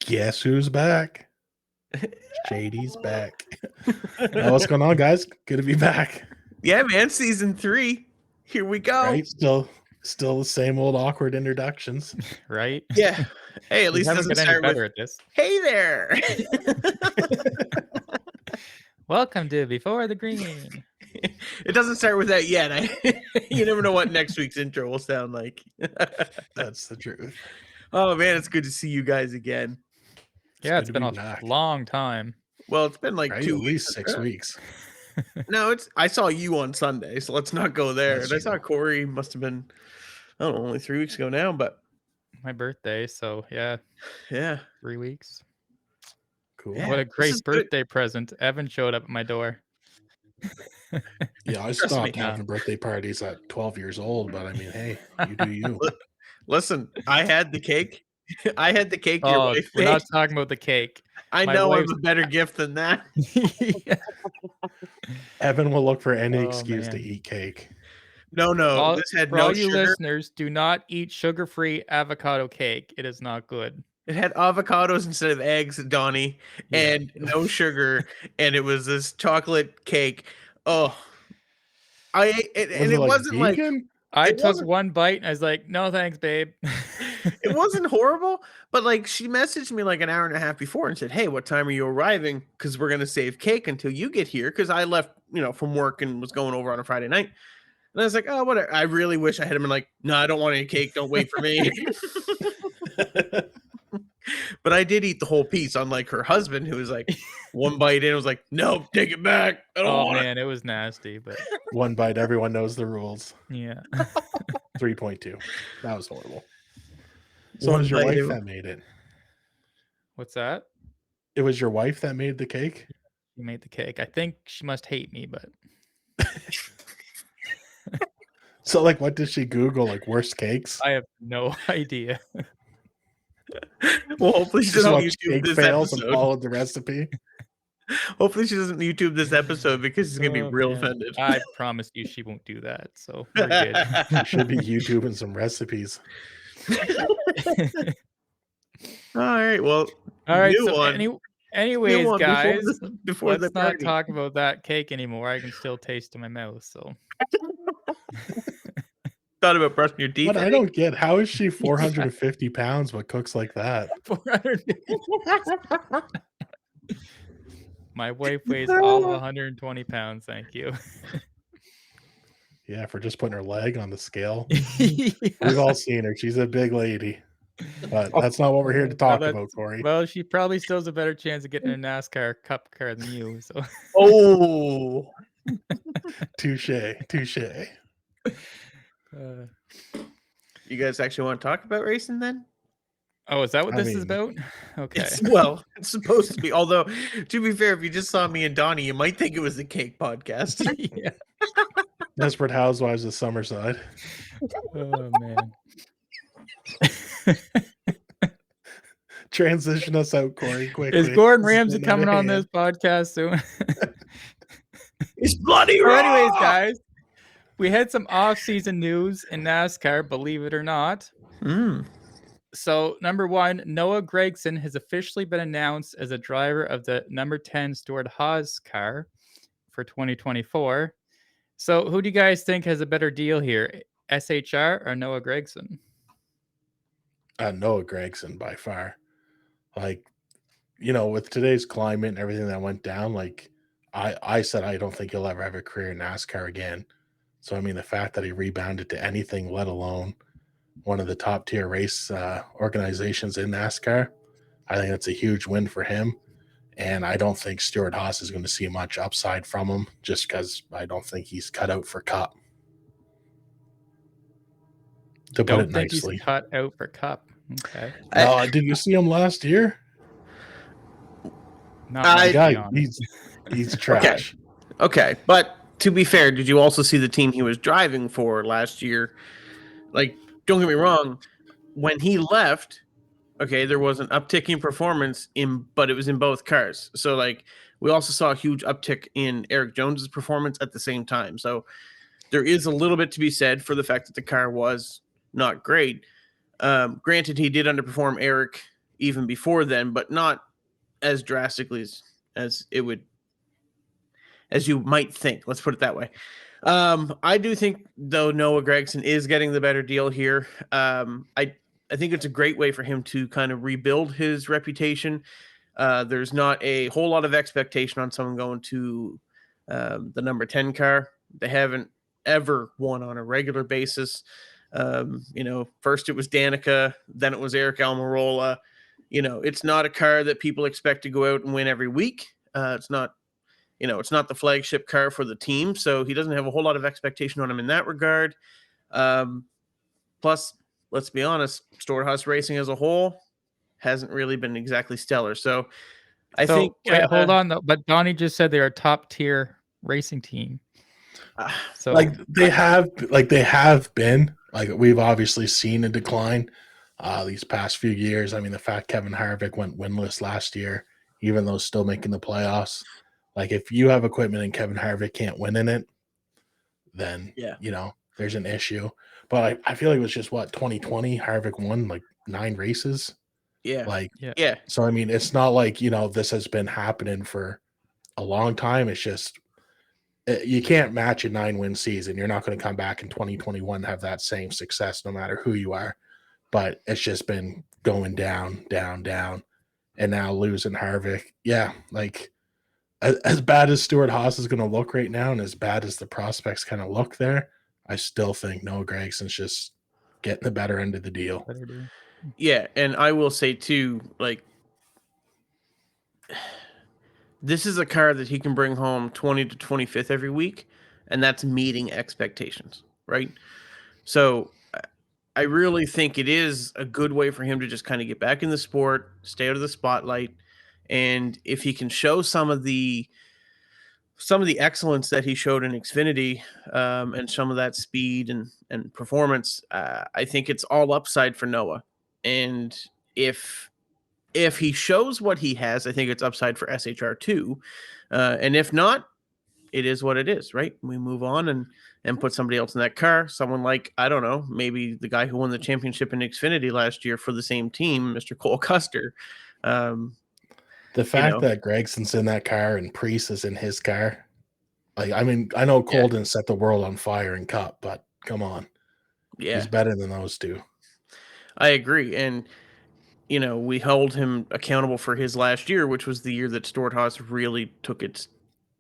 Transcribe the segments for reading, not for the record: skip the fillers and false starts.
Guess who's back? Shady's back. What's going on, guys? Good to be back. Yeah, man. Season 3. Here we go. Right? Still the same old awkward introductions. Right? Yeah. Hey, at We least it haven't doesn't been any start better with, at this. hey there. Welcome to Before the Green. It doesn't start with that yet. You never know what next week's intro will sound like. That's the truth. Oh, man, it's good to see you guys again. Yeah, it's good to been be a back. long time. Well, it's been like Right? 2 At weeks. least 6 weeks. No, I saw you on Sunday, so let's not go there. That's And I saw true. Corey, must have been, I don't know, only 3 weeks ago now, but My birthday, so yeah, yeah. 3 weeks. Cool. Yeah. What a this great is good. birthday present. Evan showed up at my door. Yeah, I Trust stopped me. having birthday parties at 12 years old, but I mean, hey, you do you. Listen, I had the cake. I had the cake your Oh, wife we're made. not talking about the cake. I my know wife's- I'm a better gift than that. Yeah. Evan will look for any Oh, excuse to man. eat cake. No, All- this had For no all you sugar. listeners, do not eat sugar-free avocado cake. It is not good. It had avocados instead of eggs, Donnie, Yeah. and no sugar, and it was this chocolate cake. Oh, I ate it, and it wasn't like vegan? I It took wasn't- one bite and I was like, no thanks, babe. it wasn't horrible, but like she messaged me like an hour and a half before and said, "Hey, what time are you arriving? Because we're gonna save cake until you get here." Because I left, from work and was going over on a Friday night. And I was like, oh, whatever. I really wish I had been like, no, I don't want any cake. Don't wait for me. But I did eat the whole piece, unlike her husband, who was like, one bite in, was like, no, take it back. I don't Oh want man, it was nasty, but One bite, everyone knows the rules. yeah. 3.2. That was horrible. it. So it One was your bite wife in. that made it. What's that? It was your wife that made the cake? She made the cake. I think she must hate me, but So, like, what did she Google? Like, worst cakes? I have no idea. Well, hopefully she Just doesn't watched YouTube cake this fails and episode. followed the recipe. Hopefully she doesn't YouTube this episode because she's going to be Oh, real man. offended. I promise you she won't do that. So we're good. You should be YouTubing some recipes. All right. Well, All right. new So one. anyways, one before guys, before the let's not party. talk about that cake anymore. I can still taste it in my mouth. So Thought about brushing your teeth. But I don't get, how is she 450 pounds but cooks like that? 400. My wife weighs all of 120 pounds. Thank you. Yeah, for just putting her leg on the scale. Yeah. We've all seen her. She's a big lady. But that's not what we're here to talk about, Corey. Well, she probably still has a better chance of getting a NASCAR Cup car than you. So. Oh. Touche. You guys actually want to talk about racing then? Oh, is that what I this is mean, about? Okay. It's supposed to be. Although, to be fair, if you just saw me and Donnie, you might think it was the cake podcast. Yeah. Desperate Housewives of Summerside. Oh man. Transition us out, Corey, quickly. Is Gordon This is Ramsay getting out coming of on hand. this podcast soon? It's bloody So raw. anyways, guys, we had some off-season news in NASCAR, believe it or not. So, number one, Noah Gragson has officially been announced as a driver of the number 10 Stuart Haas car for 2024. So, who do you guys think has a better deal here, SHR or Noah Gragson? Noah Gragson by far. Like, with today's climate and everything that went down, like I said, I don't think he'll ever have a career in NASCAR again. So, I mean, the fact that he rebounded to anything, let alone one of the top tier race organizations in NASCAR, I think that's a huge win for him. And I don't think Stuart Haas is going to see much upside from him just because I don't think he's cut out for Cup. To put it nicely. He's cut out for Cup. Okay. Did you see him last year? Not much, to be honest. He's trash. Okay, but to be fair, did you also see the team he was driving for last year? Like, don't get me wrong, when he left, okay, there was an uptick in performance but it was in both cars. So like we also saw a huge uptick in Eric Jones's performance at the same time. So there is a little bit to be said for the fact that the car was not great. Granted, he did underperform Eric even before then, but not as drastically as it would, as you might think. Let's put it that way. I do think though Noah Gragson is getting the better deal here. I think it's a great way for him to kind of rebuild his reputation. There's not a whole lot of expectation on someone going to the number 10 car. They haven't ever won on a regular basis. First it was Danica, then it was Eric Almirola. It's not a car that people expect to go out and win every week. It's not the flagship car for the team, so he doesn't have a whole lot of expectation on him in that regard. Plus, let's be honest, Storehouse Racing as a whole hasn't really been exactly stellar. So I think hold on though, but Donnie just said they're a top tier racing team. So they have been, like, we've obviously seen a decline these past few years. I mean, the fact Kevin Harvick went winless last year, even though still making the playoffs. Like, if you have equipment and Kevin Harvick can't win in it, then there's an issue. But I feel like it was just 2020 Harvick won like 9 races. Yeah. So I mean, it's not like this has been happening for a long time. It's just you can't match a 9-win season. You're not going to come back in 2021 and have that same success no matter who you are. But it's just been going down, down, down, and now losing Harvick. Yeah, like as bad as Stewart-Haas is going to look right now, and as bad as the prospects kind of look there, I still think Noah Gragson's just getting the better end of the deal. Yeah, and I will say too, like, this is a car that he can bring home 20 to 25th every week, and that's meeting expectations, right? So I really think it is a good way for him to just kind of get back in the sport, stay out of the spotlight, and if he can show some of the excellence that he showed in Xfinity, and some of that speed and performance, I think it's all upside for Noah. And if he shows what he has, I think it's upside for SHR too. And if not, it is what it is, right? We move on and put somebody else in that car. Someone like, I don't know, maybe the guy who won the championship in Xfinity last year for the same team, Mr. Cole Custer. The fact that Gragson's in that car and Priest is in his car, like, I mean, I know Cole didn't set the world on fire in Cup, but come on. Yeah. He's better than those two. I agree. And, we held him accountable for his last year, which was the year that Stewart-Haas really took its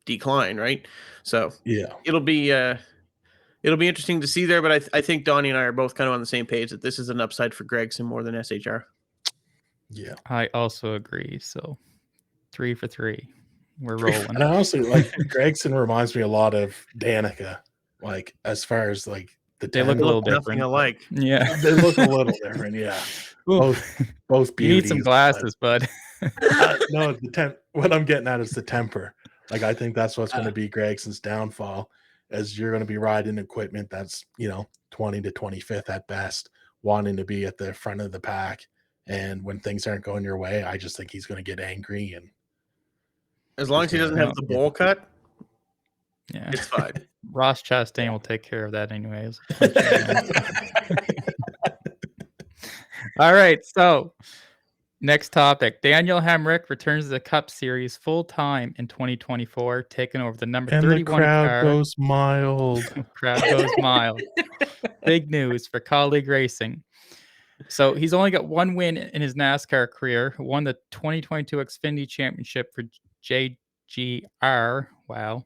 decline, right? So yeah, it'll be interesting to see there, but I think Donnie and I are both kind of on the same page that this is an upside for Gragson more than SHR. Yeah. I also agree. So 3 for 3. We're rolling. And honestly, like, Gragson reminds me a lot of Danica, like, as far as like they look a little different. Nothing alike. Yeah. They look a little different, yeah. Both beauties. You need some glasses, bud. No, what I'm getting at is the temper. Like, I think that's what's going to be Gragson's downfall, as you're going to be riding equipment that's 20 to 25th at best, wanting to be at the front of the pack. And when things aren't going your way, I just think he's going to get angry. And as long as he doesn't have the bowl cut, yeah, it's fine. Ross Chastain will take care of that anyways. All right, so next topic. Daniel Hemrick returns to the Cup Series full-time in 2024, taking over the number 31 the crowd car. goes mild. Crowd goes mild. Big news for Colleague Racing. So he's only got one win in his NASCAR career, won the 2022 Xfinity Championship for JGR. Wow.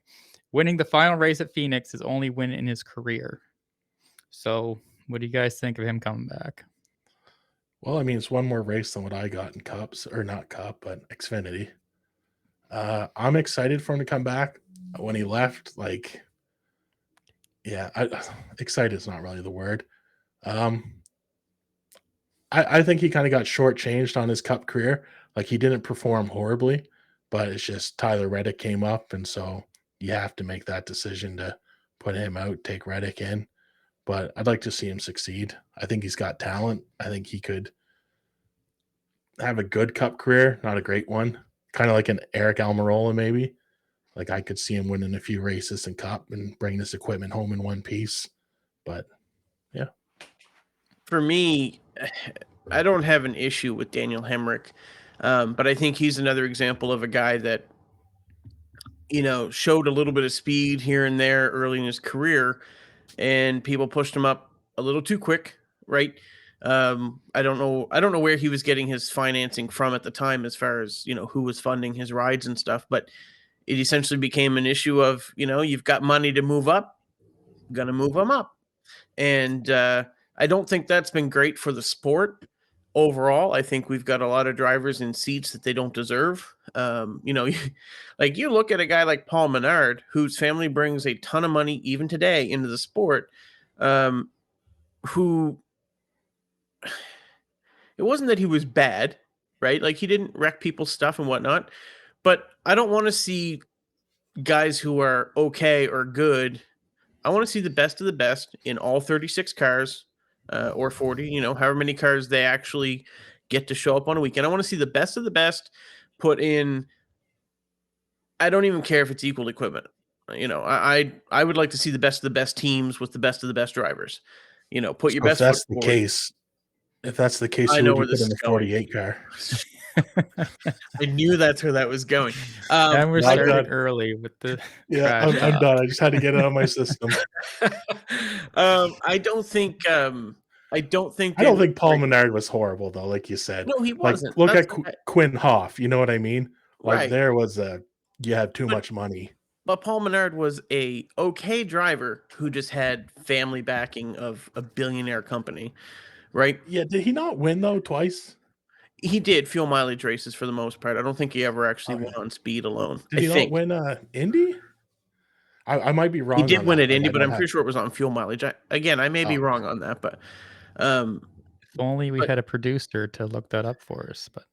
Winning the final race at Phoenix, his only win in his career. So what do you guys think of him coming back? Well, I mean, it's one more race than what I got in Cups, or not Cup, but Xfinity. I'm excited for him to come back. When he left, like, yeah, excited is not really the word. I think he kind of got shortchanged on his Cup career. Like, he didn't perform horribly, but it's just Tyler Reddick came up, and so you have to make that decision to put him out, take Reddick in. But I'd like to see him succeed. I think he's got talent. I think he could have a good Cup career, not a great one. Kind of like an Eric Almirola, maybe. Like, I could see him winning a few races in Cup and bringing his equipment home in one piece. But, yeah. For me, I don't have an issue with Daniel Hemrick, but I think he's another example of a guy that, showed a little bit of speed here and there early in his career, and people pushed him up a little too quick, right? I don't know where he was getting his financing from at the time, as far as who was funding his rides and stuff, but it essentially became an issue of you've got money to move up, gonna move them up, and I don't think that's been great for the sport overall. I think we've got a lot of drivers in seats that they don't deserve. Like you look at a guy like Paul Menard, whose family brings a ton of money even today into the sport, who it wasn't that he was bad, right? Like he didn't wreck people's stuff and whatnot, but I don't want to see guys who are okay or good. I want to see the best of the best in all 36 cars, or 40, however many cars they actually get to show up on a weekend. I want to see the best of the best put in. I don't even care if it's equal equipment. I would like to see the best of the best teams with the best of the best drivers. Put your So best foot forward. if that's the case, I who know would where you put this in is the going. 48 car? And I knew that's where that was going. we're Not starting done. early with the Yeah, trash I'm talk. done. I just had to get it out of my system. I don't think. I don't think. I don't Daniel think Paul Hemrick- Menard was horrible though, like you said. No, he Like wasn't. look That's at okay. Quinn Hoff. You know what I mean? Like Right. there was you had too But- much money. But Paul Menard was a okay driver who just had family backing of a billionaire company, right? Yeah, did he not win though twice? He did fuel mileage races for the most part. I don't think he ever actually won Okay. on speed alone. Did I he not think win Indy? I might be wrong. he did on win that. at Like, Indy, I but might I'm have. pretty sure it was on fuel mileage. I may be wrong on that, but If only we but- had a producer to look that up for us. But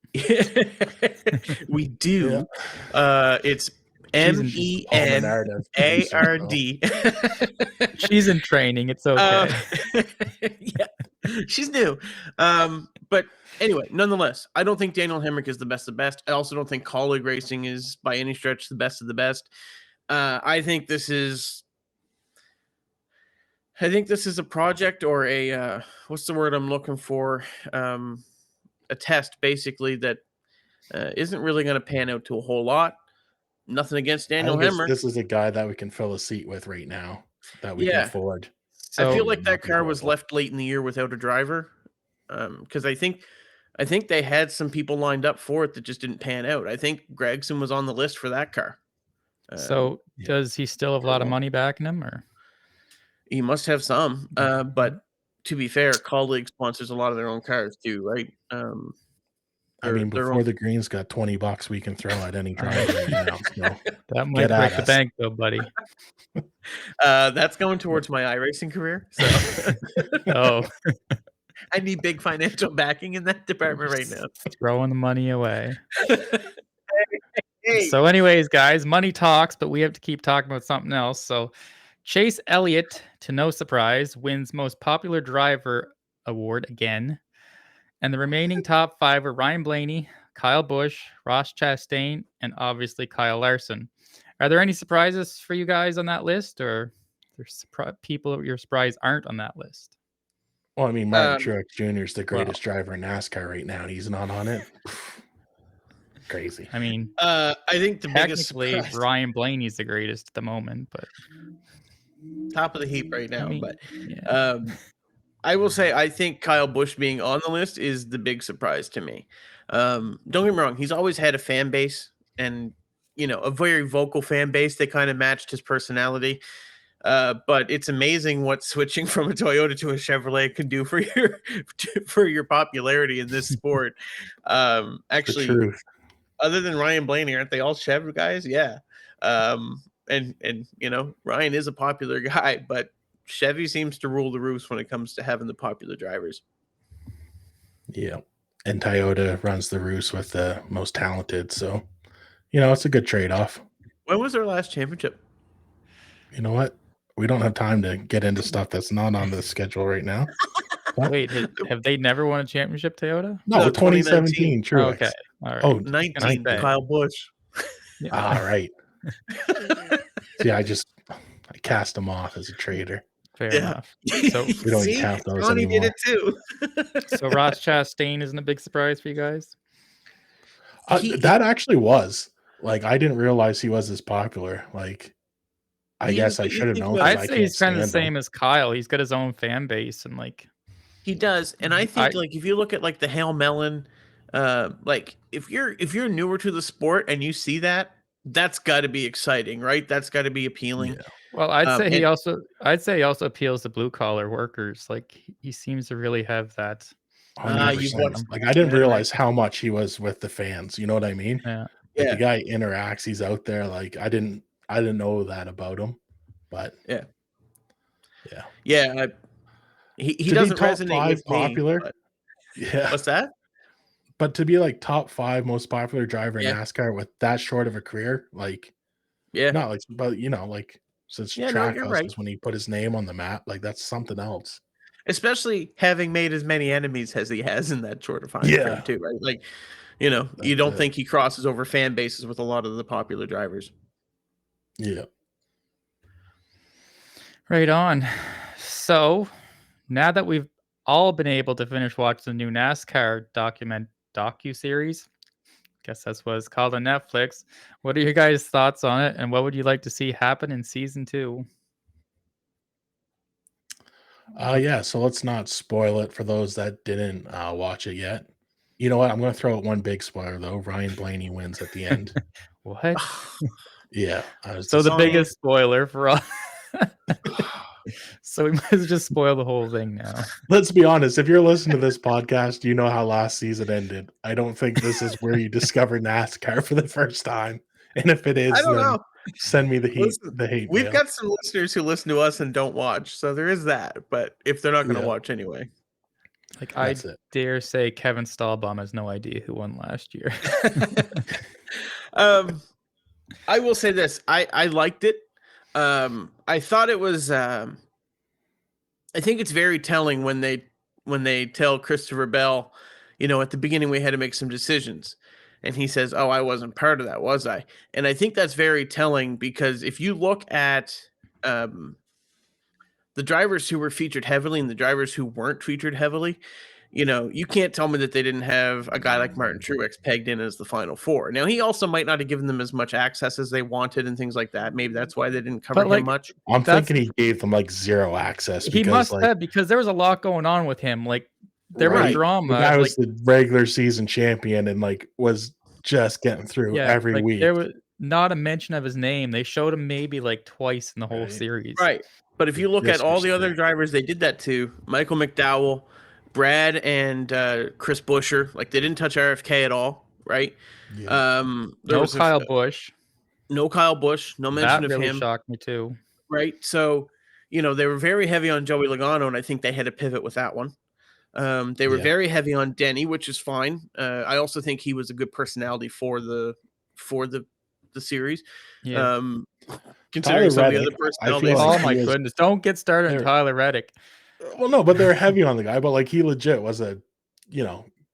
we do. It's She's in- Paul Menard as producer, MENARD. she's in training. It's okay. Yeah, she's new. But anyway, nonetheless, I don't think Daniel Hemrick is the best of the best. I also don't think colleague racing is by any stretch the best of the best. I think this is a project or a what's the word I'm looking for? A test, basically, that isn't really going to pan out to a whole lot. Nothing against I Daniel think Hemrick. this is a guy that we can fill a seat with right now that we can Yeah. afford. I feel So like that Not be car was horrible. left late in the year without a driver, because I think they had some people lined up for it that just didn't pan out. I think Gragson was on the list for that car. so yeah. does he still have a lot of money backing him, or He must have some, but to be fair, colleague sponsors a lot of their own cars too, right? I mean, their before own- the Greens got $20 we can throw at any driver right now. So that might Get at break the us. bank, though, buddy? that's going towards my iRacing career. So Oh, I need big financial backing in that department right now. throwing the money away. Hey. So, anyways, guys, money talks, but we have to keep talking about something else. So, Chase Elliott, to no surprise, wins Most Popular Driver award again. And the remaining top 5 are Ryan Blaney, Kyle Busch, Ross Chastain, and obviously Kyle Larson. Are there any surprises for you guys on that list, or there's people you're surprised aren't on that list? Well, I mean, Martin Truex Jr. is the greatest well- driver in NASCAR right now, and he's not on it. Crazy. I mean, I think the biggest technically, surprise, Ryan Blaney's the greatest at the moment, but top of the heap right now, I mean, but yeah. I will say I think Kyle Busch being on the list is the big surprise to me. Don't get me wrong; he's always had a fan base, and a very vocal fan base that kind of matched his personality. But it's amazing what switching from a Toyota to a Chevrolet can do for your popularity in this sport. The Actually, truth. other than Ryan Blaney, aren't they all Chev guys? Yeah. And Ryan is a popular guy, but Chevy seems to rule the roost when it comes to having the popular drivers. Yeah. And Toyota runs the roost with the most talented. So, it's a good trade-off. When was their last championship? You know what? We don't have time to get into stuff that's not on the schedule right now. Wait, have they never won a championship, Toyota? No, No, 2017 Truex. Okay, all right. Oh, 19, say. Kyle Busch. Yeah. all right. See, I cast him off as a traitor. Fair enough. So We don't See, count those Donnie did anymore. it too. so Ross Chastain isn't a big surprise for you guys? That actually was. Like, I didn't realize he was as popular. Like, I He is, guess I but you should have think known about because I'd I say can't he's kind of the stand him. same as Kyle. He's got his own fan base, and like he does, and I think I like if you look at like the Hail Melon, like if you're newer to the sport and you see that, that's got to be exciting, right? That's got to be appealing. Yeah. well, I'd say And he also appeals to blue collar workers. Like he seems to really have that. you've 100%. watched Like, I didn't that, right? realize how much he was with the fans. You know what I mean? Yeah. Like, the Yeah, guy interacts. He's out there. Like, I didn't know that about him. But yeah, yeah, yeah. He to be doesn't top resonate 5 with me. popular. But Yeah, what's that? but to be like top 5 most popular driver in Yeah, NASCAR with that short of a career, like, yeah, not like, but like since yeah. No, track you're right. houses when he put his name on the map, like that's something else. Especially having made as many enemies as he has in that short of time frame Yeah, too, right? Like, you that's don't it. think he crosses over fan bases with a lot of the popular drivers. Yeah. Right on. So now that we've all been able to finish watching the new NASCAR docu-series, guess that's what it's called on Netflix. What are your guys' thoughts on it, and what would you like to see happen in season 2? Yeah, so let's not spoil it for those that didn't watch it yet. You know what? I'm gonna throw out one big spoiler though. Ryan Blaney wins at the end. What? Yeah, I was So the Donnie, biggest spoiler for all. So we might as well just spoil the whole thing now. Let's be honest. If you're listening to this podcast, you know how last season ended. I don't think this is where you discover NASCAR for the first time. And if it I is, don't then know. send me the Listen, hate we've mail. got some listeners who listen to us and don't watch, so there is that. But if they're not going to Yeah, watch anyway, Like I that's it. dare say Kevin Stahlbaum has no idea who won last year. I will say this: I liked it. I thought it was. I think it's very telling when they tell Christopher Bell, at the beginning we had to make some decisions. And he says, "Oh, I wasn't part of that, was I?" And I think that's very telling because if you look at the drivers who were featured heavily and the drivers who weren't featured heavily, you can't tell me that they didn't have a guy like Martin Truex pegged in as the final four. Now, he also might not have given them as much access as they wanted and things like that. Maybe that's why they didn't cover But him like much. I'm that's thinking he gave them like zero access he because must like have because there was a lot going on with him. Like there was Right. the drama. guy Like was the regular season champion and like was just getting through yeah, every like week. there was not a mention of his name. They showed him maybe like twice in the whole Right. series. Right. But if The you look at all the other disrespect. drivers they did that to, Michael McDowell, Brad, and Chris Buescher, like they didn't touch RFK at all, right? Yeah. There No was Kyle Busch. no Kyle Busch, no mention That of really him, shocked me too. right? So, they were very heavy on Joey Logano, and I think they had to pivot with that one. They were Yeah. very heavy on Denny, which is fine. I also think he was a good personality for the series. Yeah. Considering Tyler some of the Reddick, other I feel personalities. like Oh he my was goodness. Don't get started on there. Tyler Reddick. Well, no, but they're heavy on the guy, but like he legit was a,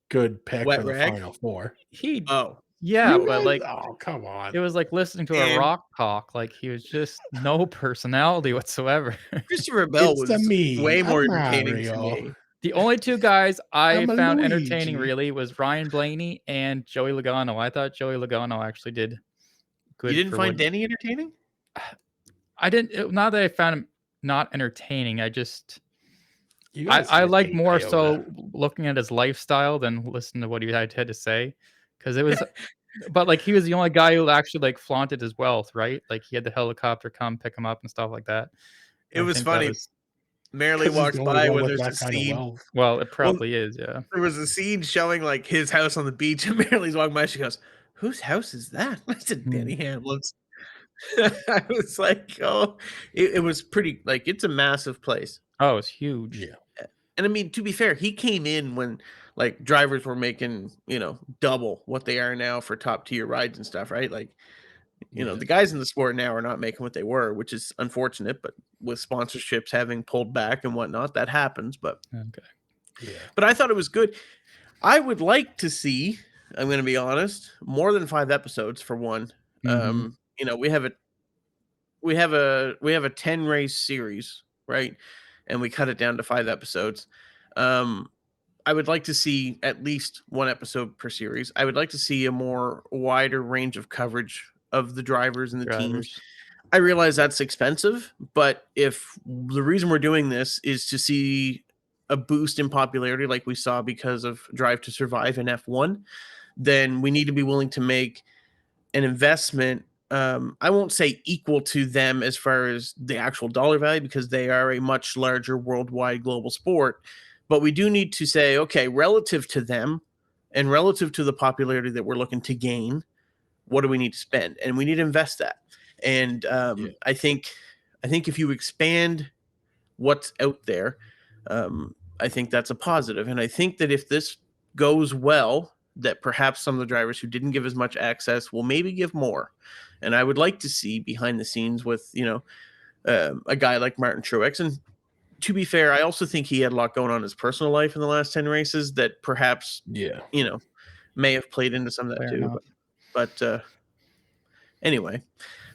good pick Wet for the rag. final four. He Oh, yeah, You but guys, like oh come on. it was like listening to a and rock talk. Like he was just no personality whatsoever. Christopher Bell It's the was me. way more I'm entertaining to Mario. me. The only two guys I I'm a found entertaining Luigi. really was Ryan Blaney and Joey Logano. I thought Joey Logano actually did You good didn't for what find Denny entertaining? I didn't. Not that I found him not entertaining. I just You guys I just like hate more Iota. so looking at his lifestyle than listening to what he had to say, because it was. But like he was the only guy who actually like flaunted his wealth, right? Like he had the helicopter come pick him up and stuff like that. It And I was think that funny. was Marilee Because he's walks the only by one when with there's a that kind of scene. wealth. well, it Well, probably is, yeah. there was a scene showing like his house on the beach, and Marilee's walking by. She goes, "Whose house is that?" I said, Hmm. "Denny Hamlin's." I was like, "Oh, it was pretty. Like, it's a massive place." Oh, it's huge. Yeah. And I mean, to be fair, he came in when like drivers were making, double what they are now for top tier rides and stuff, right? Like, Yeah. the guys in the sport now are not making what they were, which is unfortunate, but with sponsorships having pulled back and whatnot, that happens. But Okay. Yeah. I thought it was good. I would like to see, I'm going to be honest, more than 5 episodes for one. Mhm. We have a 10 race series, right? and we cut it down to 5 episodes. I would like to see at least 1 episode per series. I would like to see a more wider range of coverage of the drivers and the teams. I realize that's expensive, but if the reason we're doing this is to see a boost in popularity like we saw because of Drive to Survive in F1, then we need to be willing to make an investment. I won't say equal to them as far as the actual dollar value, because they are a much larger worldwide global sport. But we do need to say, okay, relative to them and relative to the popularity that we're looking to gain, what do we need to spend? And we need to invest that. And I think if you expand what's out there, I think that's a positive. And I think that if this goes well, that perhaps some of the drivers who didn't give as much access will maybe give more. And I would like to see behind the scenes with, a guy like Martin Truex. And to be fair, I also think he had a lot going on in his personal life in the last 10 races that perhaps, may have played into some of that too. But anyway,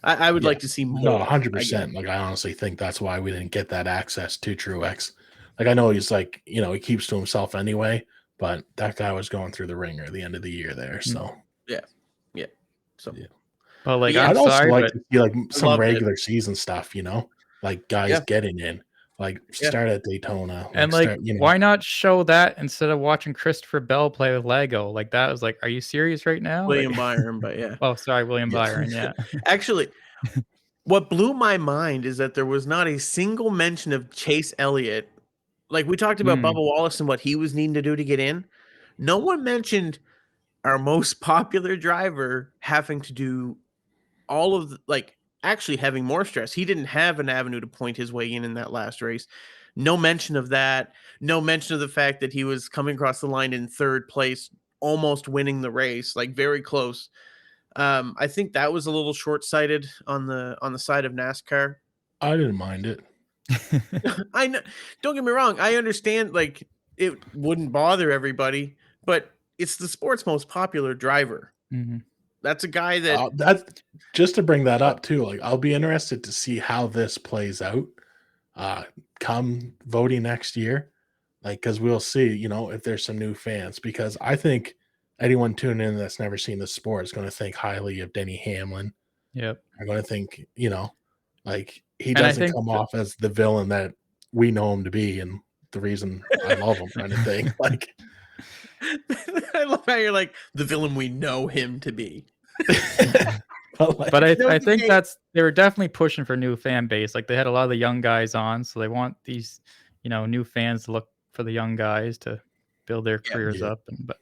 I would like to see more. No, 100%. Like, I honestly think that's why we didn't get that access to Truex. Like, I know he's like, he keeps to himself anyway, but that guy was going through the ringer at the end of the year there. So, yeah. So, well, like, I'd also like to see like some regular it. season stuff, like guys getting in, like start at Daytona. And why not show that instead of watching Christopher Bell play with Lego? Like, that was like, are you serious right now? William Byron, but yeah. Oh, sorry, William Byron, yeah. Actually, what blew my mind is that there was not a single mention of Chase Elliott. Like, we talked about Bubba Wallace and what he was needing to do to get in. No one mentioned our most popular driver having to do all of actually having more stress. He didn't have an avenue to point his way in that last race. No mention of that. No mention of the fact that he was coming across the line in 3rd place, almost winning the race, like very close. I think that was a little short-sighted on the side of NASCAR. I didn't mind it. I know. Don't get me wrong. I understand, like, it wouldn't bother everybody, but it's the sport's most popular driver. Mm-hmm. That's a guy that. That's just to bring that up too. Like, I'll be interested to see how this plays out. Come voting next year, like, because we'll see. If there's some new fans, because I think anyone tuning in that's never seen the sport is going to think highly of Denny Hamlin. Yep. Are going to think, like, he doesn't come off as the villain that we know him to be, and the reason I love him, kind of thing. Like, I love how you're like, the villain we know him to be. But I think they were definitely pushing for new fan base. Like, they had a lot of the young guys on, so they want these, new fans to look for the young guys to build their careers up. But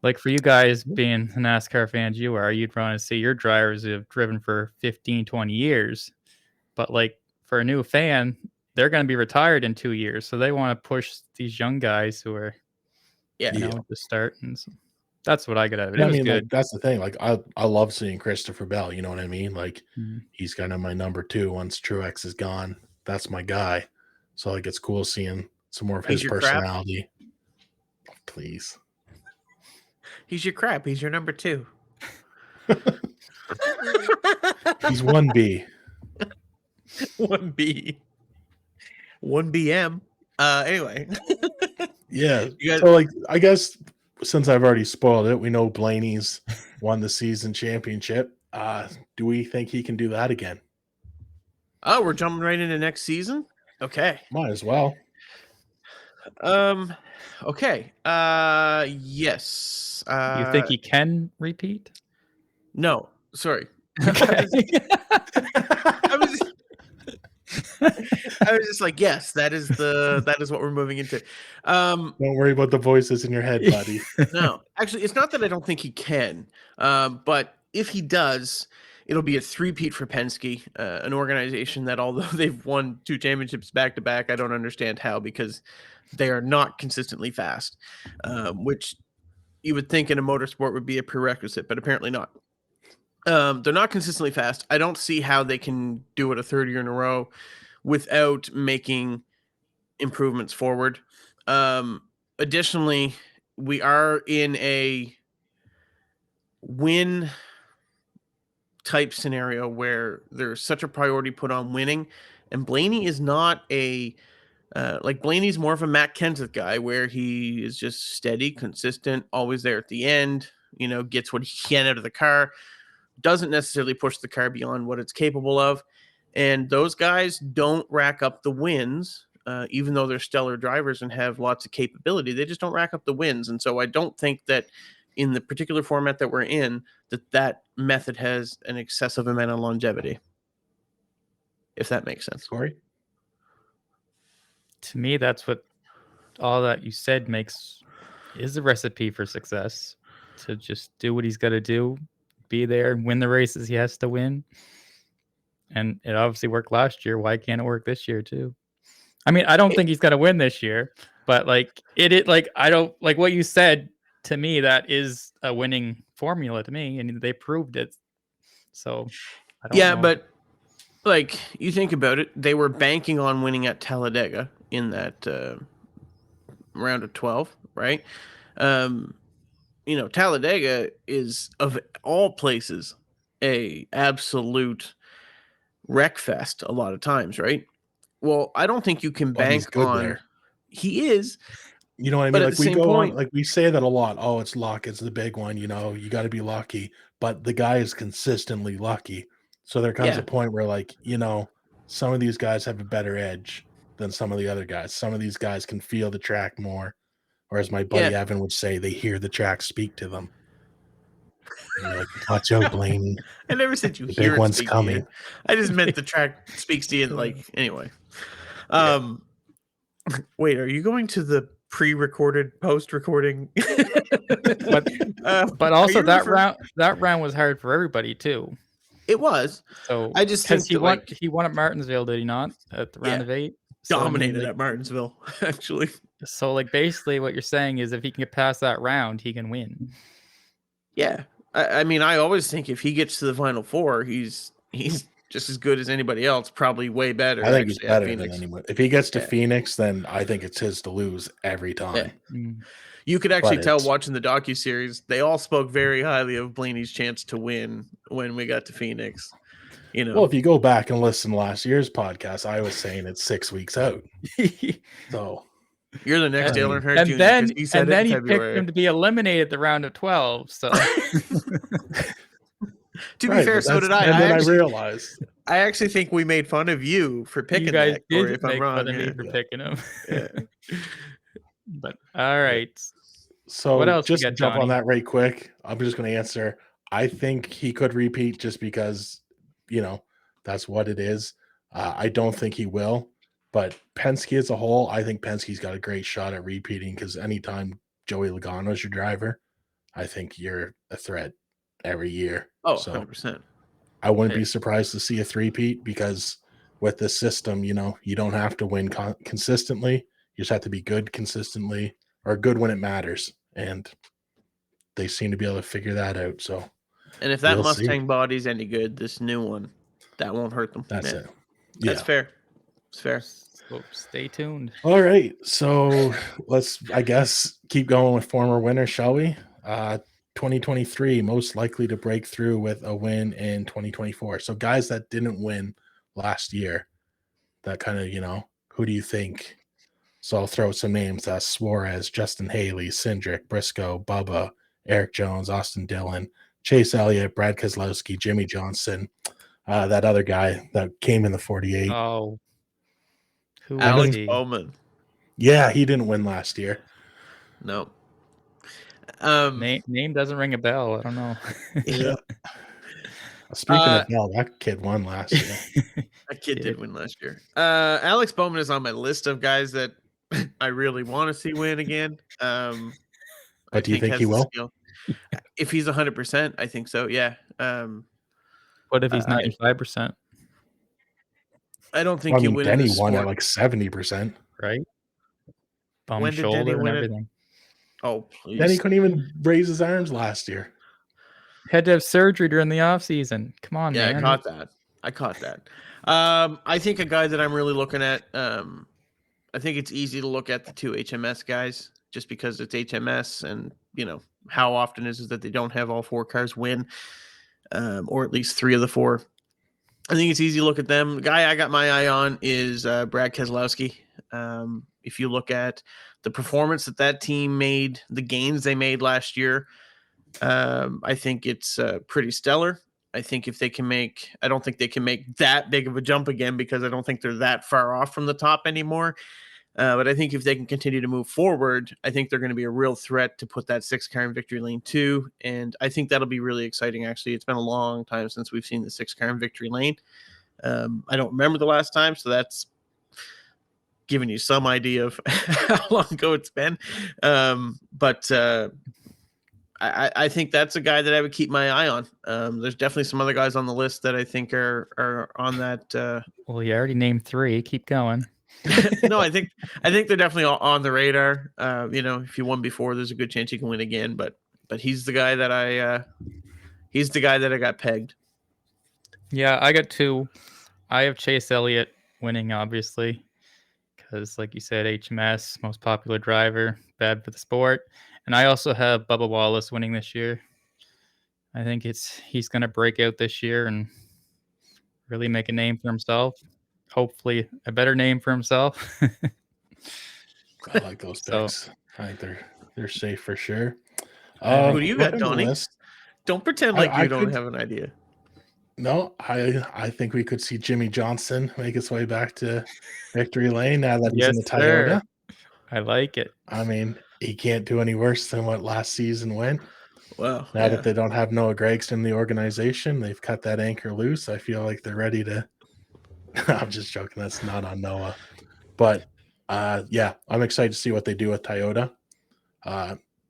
like, for you guys being NASCAR fans you'd want to see your drivers who have driven for 15, 20 years. But like, for a new fan, they're going to be retired in 2 years. So they want to push these young guys who are, to start. And so that's what I get out of it. It was good. Like, that's the thing. Like, I love seeing Christopher Bell. You know what I mean? Like, he's kind of my number 2 once Truex is gone. That's my guy. So, like, it's cool seeing some more of his personality. Crap. Please. He's your crap. He's your number 2. He's 1B. 1B. 1BM. Anyway. Yeah. So, like, I guess since I've already spoiled it, we know Blaney's won the season championship. Do we think he can do that again? Oh, we're jumping right into next season? Okay. Might as well. Okay. Yes. You think he can repeat? No. Sorry. Okay. I was just like, yes, that is what we're moving into. Don't worry about the voices in your head, buddy. No, actually, it's not that I don't think he can. But if he does, it'll be a 3-peat for Penske, an organization that, although they've won 2 championships back to back, I don't understand how, because they are not consistently fast, which you would think in a motorsport would be a prerequisite, but apparently not. They're not consistently fast. I don't see how they can do it a 3rd year in a row without making improvements forward. Additionally, we are in a win type scenario where there's such a priority put on winning And Blaney is not a like Blaney's more of a Matt Kenseth guy where he is just steady, consistent, always there at the end, gets what he can out of the car, doesn't necessarily push the car beyond what it's capable of. And those guys don't rack up the wins, even though they're stellar drivers and have lots of capability. They just don't rack up the wins. And so I don't think that in the particular format that we're in, that method has an excessive amount of longevity, if that makes sense. Korey? To me, that's what all that you said is a recipe for success. To just do what he's got to do, be there, win the races he has to win. And it obviously worked last year. Why can't it work this year too? I mean, I don't think he's going to win this year, but like I don't like what you said to me. That is a winning formula to me, and they proved it. So I don't know. But like you think about it, they were banking on winning at Talladega in that round of 12, right? Talladega is, of all places, a absolute wreck fest a lot of times, right? Well, I don't think you can bank on there. He is. You know what I mean? But at Like the we same go point, on, like we say that a lot. Oh, it's luck. It's the big one. You got to be lucky. But the guy is consistently lucky. So there comes a point where, like, some of these guys have a better edge than some of the other guys. Some of these guys can feel the track more. Or as my buddy Evan would say, they hear the track speak to them. And you're like, watch out, Blaney. I never said you the hear big it one's speak coming. to you. I just meant the track speaks to you. Like, anyway. Wait, are you going to the pre-recorded, post-recording? but also that round was hard for everybody too. It was. So I just think he won at Martinsville, did he not? At the round of 8, dominated at Martinsville, actually. So like basically, what you're saying is if he can get past that round, he can win. Yeah, I mean, I always think if he gets to the Final Four, he's just as good as anybody else. Probably way better. I think he's better than anyone. If he gets to Phoenix, then I think it's his to lose every time. Yeah. You could actually tell watching the docuseries, they all spoke very highly of Blaney's chance to win when we got to Phoenix. Well, if you go back and listen to last year's podcast, I was saying it's 6 weeks out. So you're the next Dale Earnhardt Jr. And then he picked him to be eliminated the round of 12. So to be fair, so did I. And then I realized. I actually think we made fun of you for picking that, Korey, if I'm wrong. Fun of me for picking him. Yeah. But all right. So what else just to jump on that right quick, I'm just going to answer. I think he could repeat just because, that's what it is. I don't think he will. But Penske as a whole, I think Penske's got a great shot at repeating because anytime Joey Logano's your driver, I think you're a threat every year. Oh, so 100%. I wouldn't be surprised to see a three-peat because with this system, you don't have to win consistently. You just have to be good consistently or good when it matters. And they seem to be able to figure that out. So, and if that Mustang body's any good, this new one, that won't hurt them. That's it. Yeah. That's fair. It's fair. So stay tuned. All right. So let's, I guess, keep going with former winners, shall we? 2023, most likely to break through with a win in 2024. So guys that didn't win last year, that kind of, who do you think? So I'll throw some names: Suarez, Justin Haley, Cindric, Briscoe, Bubba, Eric Jones, Austin Dillon, Chase Elliott, Brad Keselowski, Jimmy Johnson, that other guy that came in the 48. Oh, who? Alex Bowman. Yeah, he didn't win last year. No. Name doesn't ring a bell. I don't know. Yeah. Speaking of Bell, that kid won last year. That kid did win last year. Alex Bowman is on my list of guys that I really want to see win again. But do you think he will? If he's 100%, I think so. Yeah. What if he's 95%? I don't think he win. Denny won at like 70%, right? Bum when did shoulder Denny win and everything. Oh, please. Denny couldn't even raise his arms last year. Had to have surgery during the off season. Come on, man. I caught that. I think a guy that I'm really looking at. I think it's easy to look at the two HMS guys just because it's HMS, and how often is it that they don't have all four cars win, or at least three of the four. I think it's easy to look at them. The guy I got my eye on is Brad Keselowski. If you look at the performance that team made, the gains they made last year, I think it's pretty stellar. I think if they can make, I don't think they can make that big of a jump again because I don't think they're that far off from the top anymore. But I think if they can continue to move forward, I think they're going to be a real threat to put that 6-car in victory lane too. And I think that'll be really exciting. Actually, it's been a long time since we've seen the 6-car in victory lane. I don't remember the last time, so that's giving you some idea of how long ago it's been. But I think that's a guy that I would keep my eye on. There's definitely some other guys on the list that I think are on that. Well, you already named 3. Keep going. No, I think they're definitely on the radar. If you won before, there's a good chance you can win again. But he's the guy that I got pegged. Yeah, I got 2. I have Chase Elliott winning, obviously, because, like you said, HMS, most popular driver, bad for the sport. And I also have Bubba Wallace winning this year. I think he's going to break out this year and really make a name for himself. Hopefully, a better name for himself. I like those picks. I think they're safe for sure. Who do you got, Donnie? Don't pretend like you don't have an idea. No, I think we could see Jimmy Johnson make his way back to victory lane now that he's in the Toyota. Sir. I like it. I mean, he can't do any worse than what last season went. Well, now that they don't have Noah Gragson in the organization, they've cut that anchor loose. I feel like they're ready to. I'm just joking. That's not on Noah, but yeah, I'm excited to see what they do with Toyota.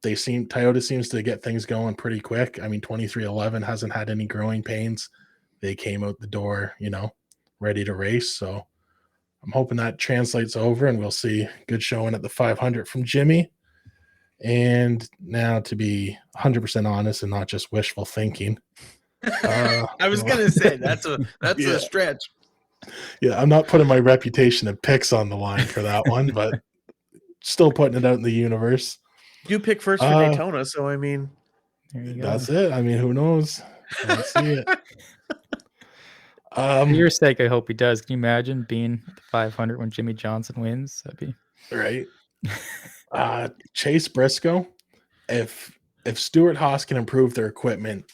Toyota seems to get things going pretty quick. I mean, 2311 hasn't had any growing pains. They came out the door, ready to race. So I'm hoping that translates over and we'll see good showing at the 500 from Jimmy. And now, to be 100% honest and not just wishful thinking, I was going to say that's a stretch. Yeah, I'm not putting my reputation and picks on the line for that one, but still putting it out in the universe. You pick first for Daytona, so I mean, that's it. I mean, who knows? Let's see it. For your sake, I hope he does. Can you imagine being at the 500 when Jimmy Johnson wins? That'd be right. Chase Briscoe. If Stewart-Haas can improve their equipment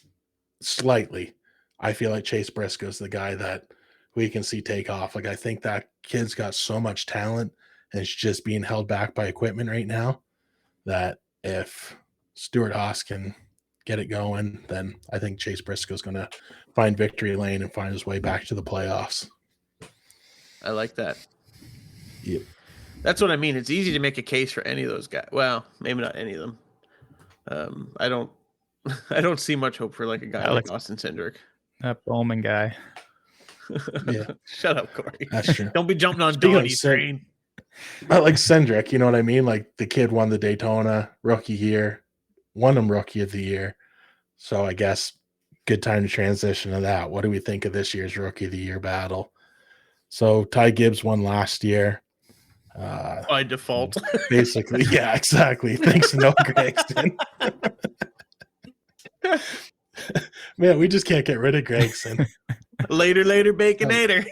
slightly, I feel like Chase Briscoe is the guy that we can see take off. Like, I think that kid's got so much talent and it's just being held back by equipment right now that if Stewart-Haas can get it going, then I think Chase Briscoe is going to find victory lane and find his way back to the playoffs. I like that. Yep. That's what I mean. It's easy to make a case for any of those guys. Well, maybe not any of them. I don't see much hope for like a guy like Austin Cindric. That Bowman guy. Yeah. Shut up, Corey. That's true. Don't be jumping on Donnie's train. I like Cindric, you know what I mean? Like, the kid won the Daytona rookie year, won him rookie of the year. So I guess good time to transition to that. What do we think of this year's rookie of the year battle? So Ty Gibbs won last year. By default. Basically, yeah, exactly. Thanks to Noah Gragson. Man, we just can't get rid of Gragson. Later, Baconator.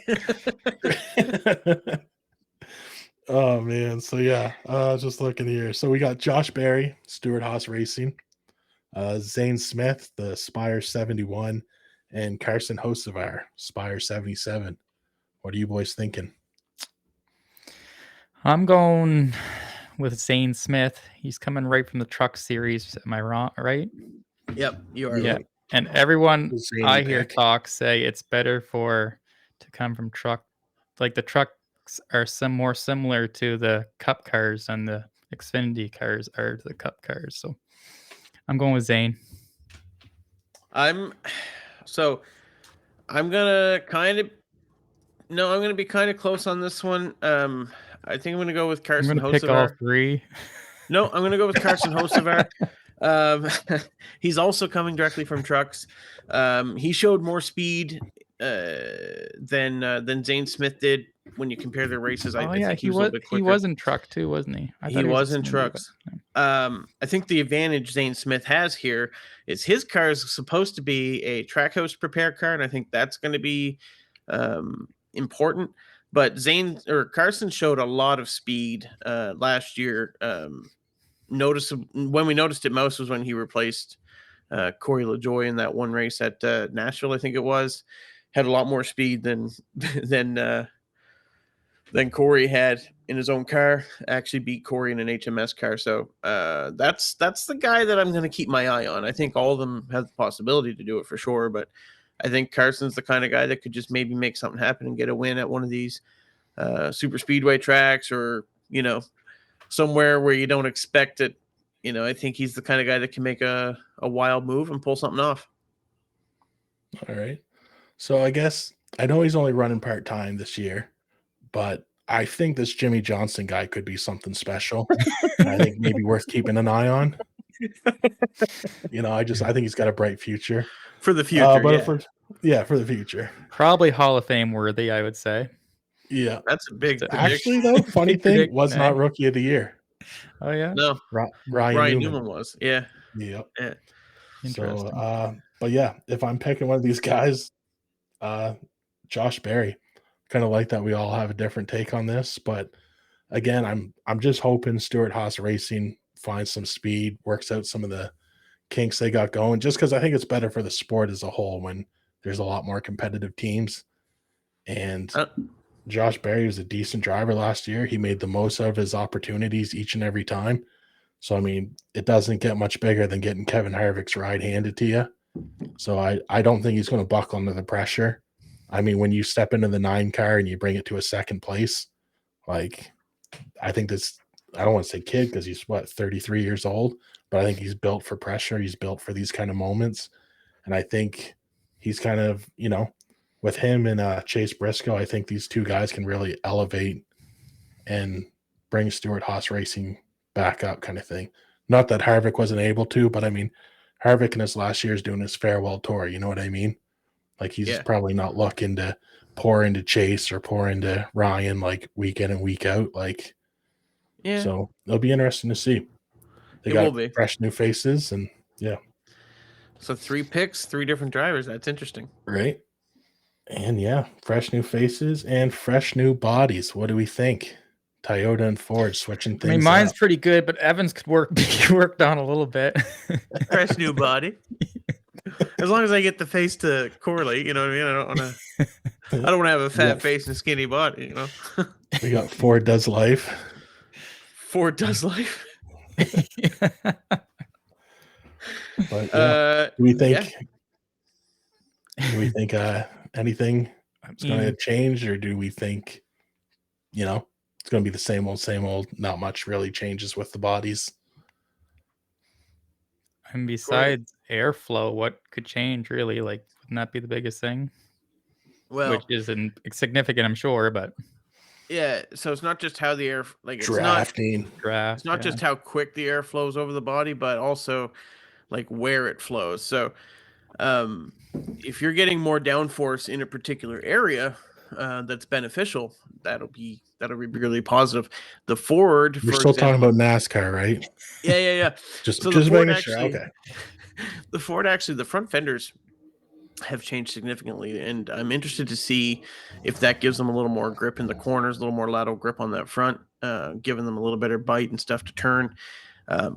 Oh, man. So, yeah, just looking here. So we got Josh Berry, Stewart-Haas Racing, Zane Smith, the Spire 71, and Carson Hocevar, Spire 77. What are you boys thinking? I'm going with Zane Smith. He's coming right from the Truck Series. Am I wrong? Right? Yep, you are. Yeah, right. And everyone I hear talk say it's better to come from truck. Like, the trucks are more similar to the Cup cars and the Xfinity cars are to the Cup cars. So I'm going with Zane. I'm gonna be kind of close on this one. I think I'm gonna go with Carson Hocevar. I'm gonna pick all 3. No, I'm gonna go with Carson Hocevar. He's also coming directly from trucks. He showed more speed than Zane Smith did when you compare their races. I think he was a little bit quicker. He was in truck too, wasn't he? He was in trucks. I think the advantage Zane Smith has here is his car is supposed to be a Trackhouse prepared car, and I think that's going to be important. But Carson showed a lot of speed last year. When we noticed it most was when he replaced Corey LaJoie in that one race at Nashville, I think it was. Had a lot more speed than than Corey had in his own car. Actually beat Corey in an HMS car. So that's the guy that I'm going to keep my eye on. I think all of them have the possibility to do it for sure, but I think Carson's the kind of guy that could just maybe make something happen and get a win at one of these super speedway tracks, or somewhere where you don't expect it. I think he's the kind of guy that can make a wild move and pull something off. All right. So I guess I know he's only running part-time this year, but I think this Jimmy Johnson guy could be something special. I think maybe worth keeping an eye on. I think he's got a bright future. For the future, for the future. Probably Hall of Fame worthy, I would say. Yeah. That's a big prediction. Actually, though, funny thing, was not Rookie of the Year. Oh, yeah? No. Ryan Newman was. Yeah. Yep. Yeah. Interesting. So, but yeah, if I'm picking one of these guys, Josh Berry, kind of like that we all have a different take on this. But again, I'm just hoping Stewart Haas Racing finds some speed, works out some of the kinks they got going, just because I think it's better for the sport as a whole when there's a lot more competitive teams. And Josh Berry was a decent driver last year. He made the most out of his opportunities each and every time. So, I mean, it doesn't get much bigger than getting Kevin Harvick's ride handed to you. So I don't think he's going to buckle under the pressure. I mean, when you step into the 9 car and you bring it to a second place, like, I think this, I don't want to say kid because he's 33 years old, but I think he's built for pressure. He's built for these kind of moments. And I think he's kind of, with him and Chase Briscoe, I think these two guys can really elevate and bring Stewart Haas Racing back up, kind of thing. Not that Harvick wasn't able to, but I mean, Harvick in his last year is doing his farewell tour. You know what I mean? Like, he's probably not looking to pour into Chase or pour into Ryan like week in and week out. Like, so it'll be interesting to see. They got fresh new faces, and So 3 picks, 3 different drivers. That's interesting, right? And fresh new faces and fresh new bodies. What do we think? Toyota and Ford switching things. I mean, mine's pretty good, but Evans could be worked on a little bit. Fresh new body. As long as I get the face to correlate, you know what I mean? I don't want to have a fat face and a skinny body, We got Ford Does Life. Ford Does Life. But do we think anything is going to change, or do we think it's going to be the same old, not much really changes with the bodies? And besides airflow, what could change really? Like, wouldn't that be the biggest thing? Well, which isn't significant, I'm sure, but so it's not just how the air, like, it's not just how quick the air flows over the body, but also like where it flows. So if you're getting more downforce in a particular area that's beneficial, that'll be really positive. The Ford, we're still talking about NASCAR, right? Yeah. Just making sure. Okay. The Ford, actually, the front fenders have changed significantly, and I'm interested to see if that gives them a little more grip in the corners, a little more lateral grip on that front, giving them a little better bite and stuff to turn.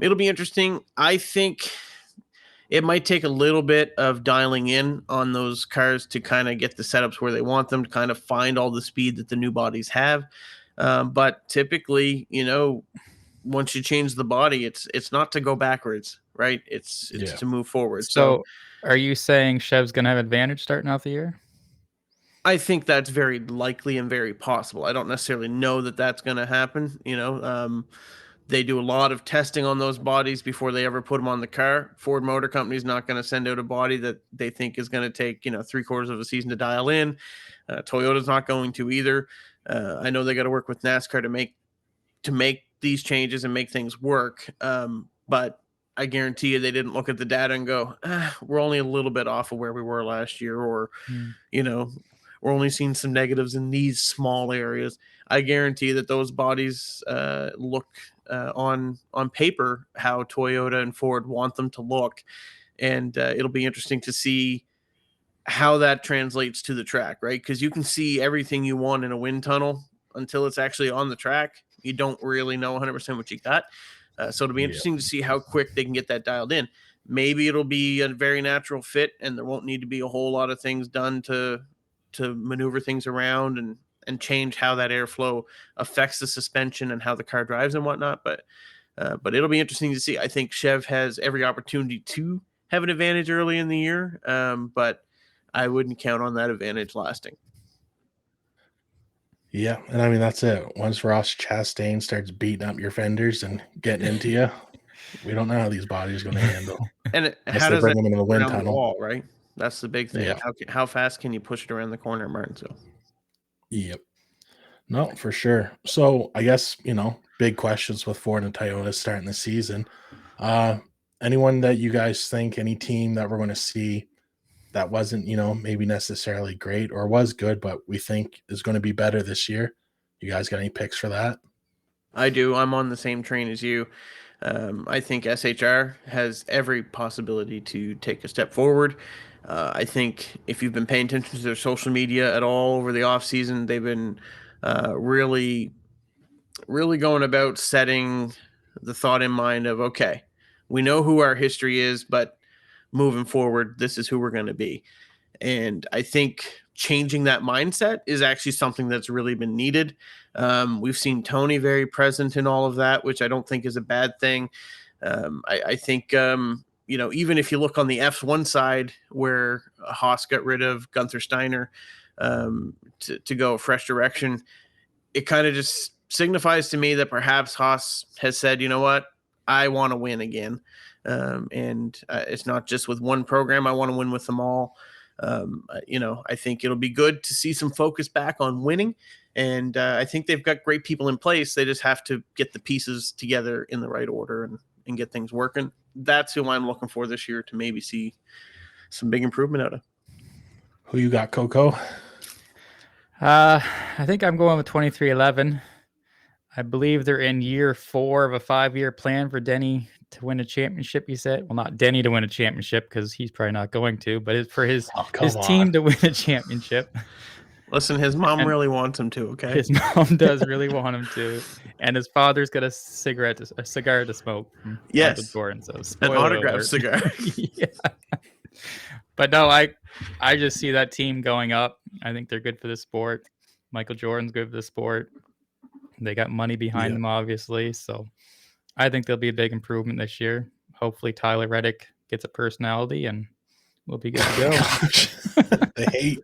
It'll be interesting. I think it might take a little bit of dialing in on those cars to kind of get the setups where they want them, to kind of find all the speed that the new bodies have. But typically, once you change the body, it's not to go backwards, right? It's to move forward. So are you saying Chev's going to have advantage starting out the year? I think that's very likely and very possible. I don't necessarily know that that's going to happen. They do a lot of testing on those bodies before they ever put them on the car. Ford Motor Company is not going to send out a body that they think is going to take 3/4 of a season to dial in. Toyota's not going to either. I know they got to work with NASCAR to make these changes and make things work. But I guarantee you they didn't look at the data and go, we're only a little bit off of where we were last year, or we're only seeing some negatives in these small areas. I guarantee that those bodies look on paper how Toyota and Ford want them to look, and it'll be interesting to see how that translates to the track, right? Because you can see everything you want in a wind tunnel until it's actually on the track. You don't really know 100% what you got. So it'll be interesting to see how quick they can get that dialed in. Maybe it'll be a very natural fit, and there won't need to be a whole lot of things done to maneuver things around and change how that airflow affects the suspension and how the car drives and whatnot. But it'll be interesting to see. I think Chev has every opportunity to have an advantage early in the year, but I wouldn't count on that advantage lasting. Yeah, and I mean that's it. Once Ross Chastain starts beating up your fenders and getting into you, we don't know how these bodies are going to handle. And Unless how they does bring that them into the wind around the tunnel. wall, right? That's the big thing. Yeah. How fast can you push it around the corner, Martinsville? Yep. No, for sure. So I guess, big questions with Ford and Toyota starting the season. Anyone that you guys think, any team that we're going to see that wasn't, maybe necessarily great or was good, but we think is going to be better this year? You guys got any picks for that? I do. I'm on the same train as you. I think SHR has every possibility to take a step forward. I think if you've been paying attention to their social media at all over the offseason, they've been really, really going about setting the thought in mind of, okay, we know who our history is, but moving forward, this is who we're going to be. And I think changing that mindset is actually something that's really been needed. We've seen Tony very present in all of that, which I don't think is a bad thing. I think, even if you look on the F1 side where Haas got rid of Gunther Steiner to go a fresh direction, it kind of just signifies to me that perhaps Haas has said, you know what, I want to win again. And it's not just with one program. I want to win with them all. I think it'll be good to see some focus back on winning. And I think they've got great people in place. They just have to get the pieces together in the right order and get things working. That's who I'm looking for this year to maybe see some big improvement out of. Who you got, Coco? I think I'm going with 2311. I believe they're in year 4 of a 5-year plan for Denny to win a championship, he said. Well, not Denny to win a championship because he's probably not going to, but for his team to win a championship. Listen, his mom really wants him to, okay? His mom does really want him to. And his father's got a cigar to smoke from Michael Jordan. So an autographed cigar. Yeah. But no, I just see that team going up. I think they're good for the sport. Michael Jordan's good for the sport. They got money behind them, obviously. So I think there'll be a big improvement this year. Hopefully Tyler Reddick gets a personality and we'll be good to go. The hate.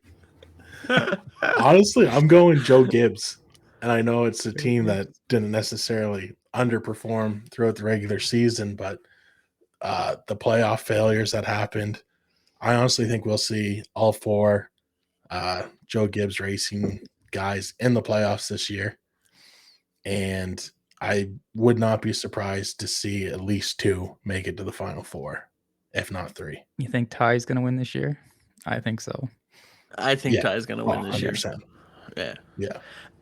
Honestly, I'm going Joe Gibbs. And I know it's a team that didn't necessarily underperform throughout the regular season, but the playoff failures that happened, I honestly think we'll see all 4 Joe Gibbs Racing guys in the playoffs this year. And I would not be surprised to see at least 2 make it to the Final 4, if not 3. You think Ty's going to win this year? I think so. I think Ty's going to win this 100%. year. Yeah.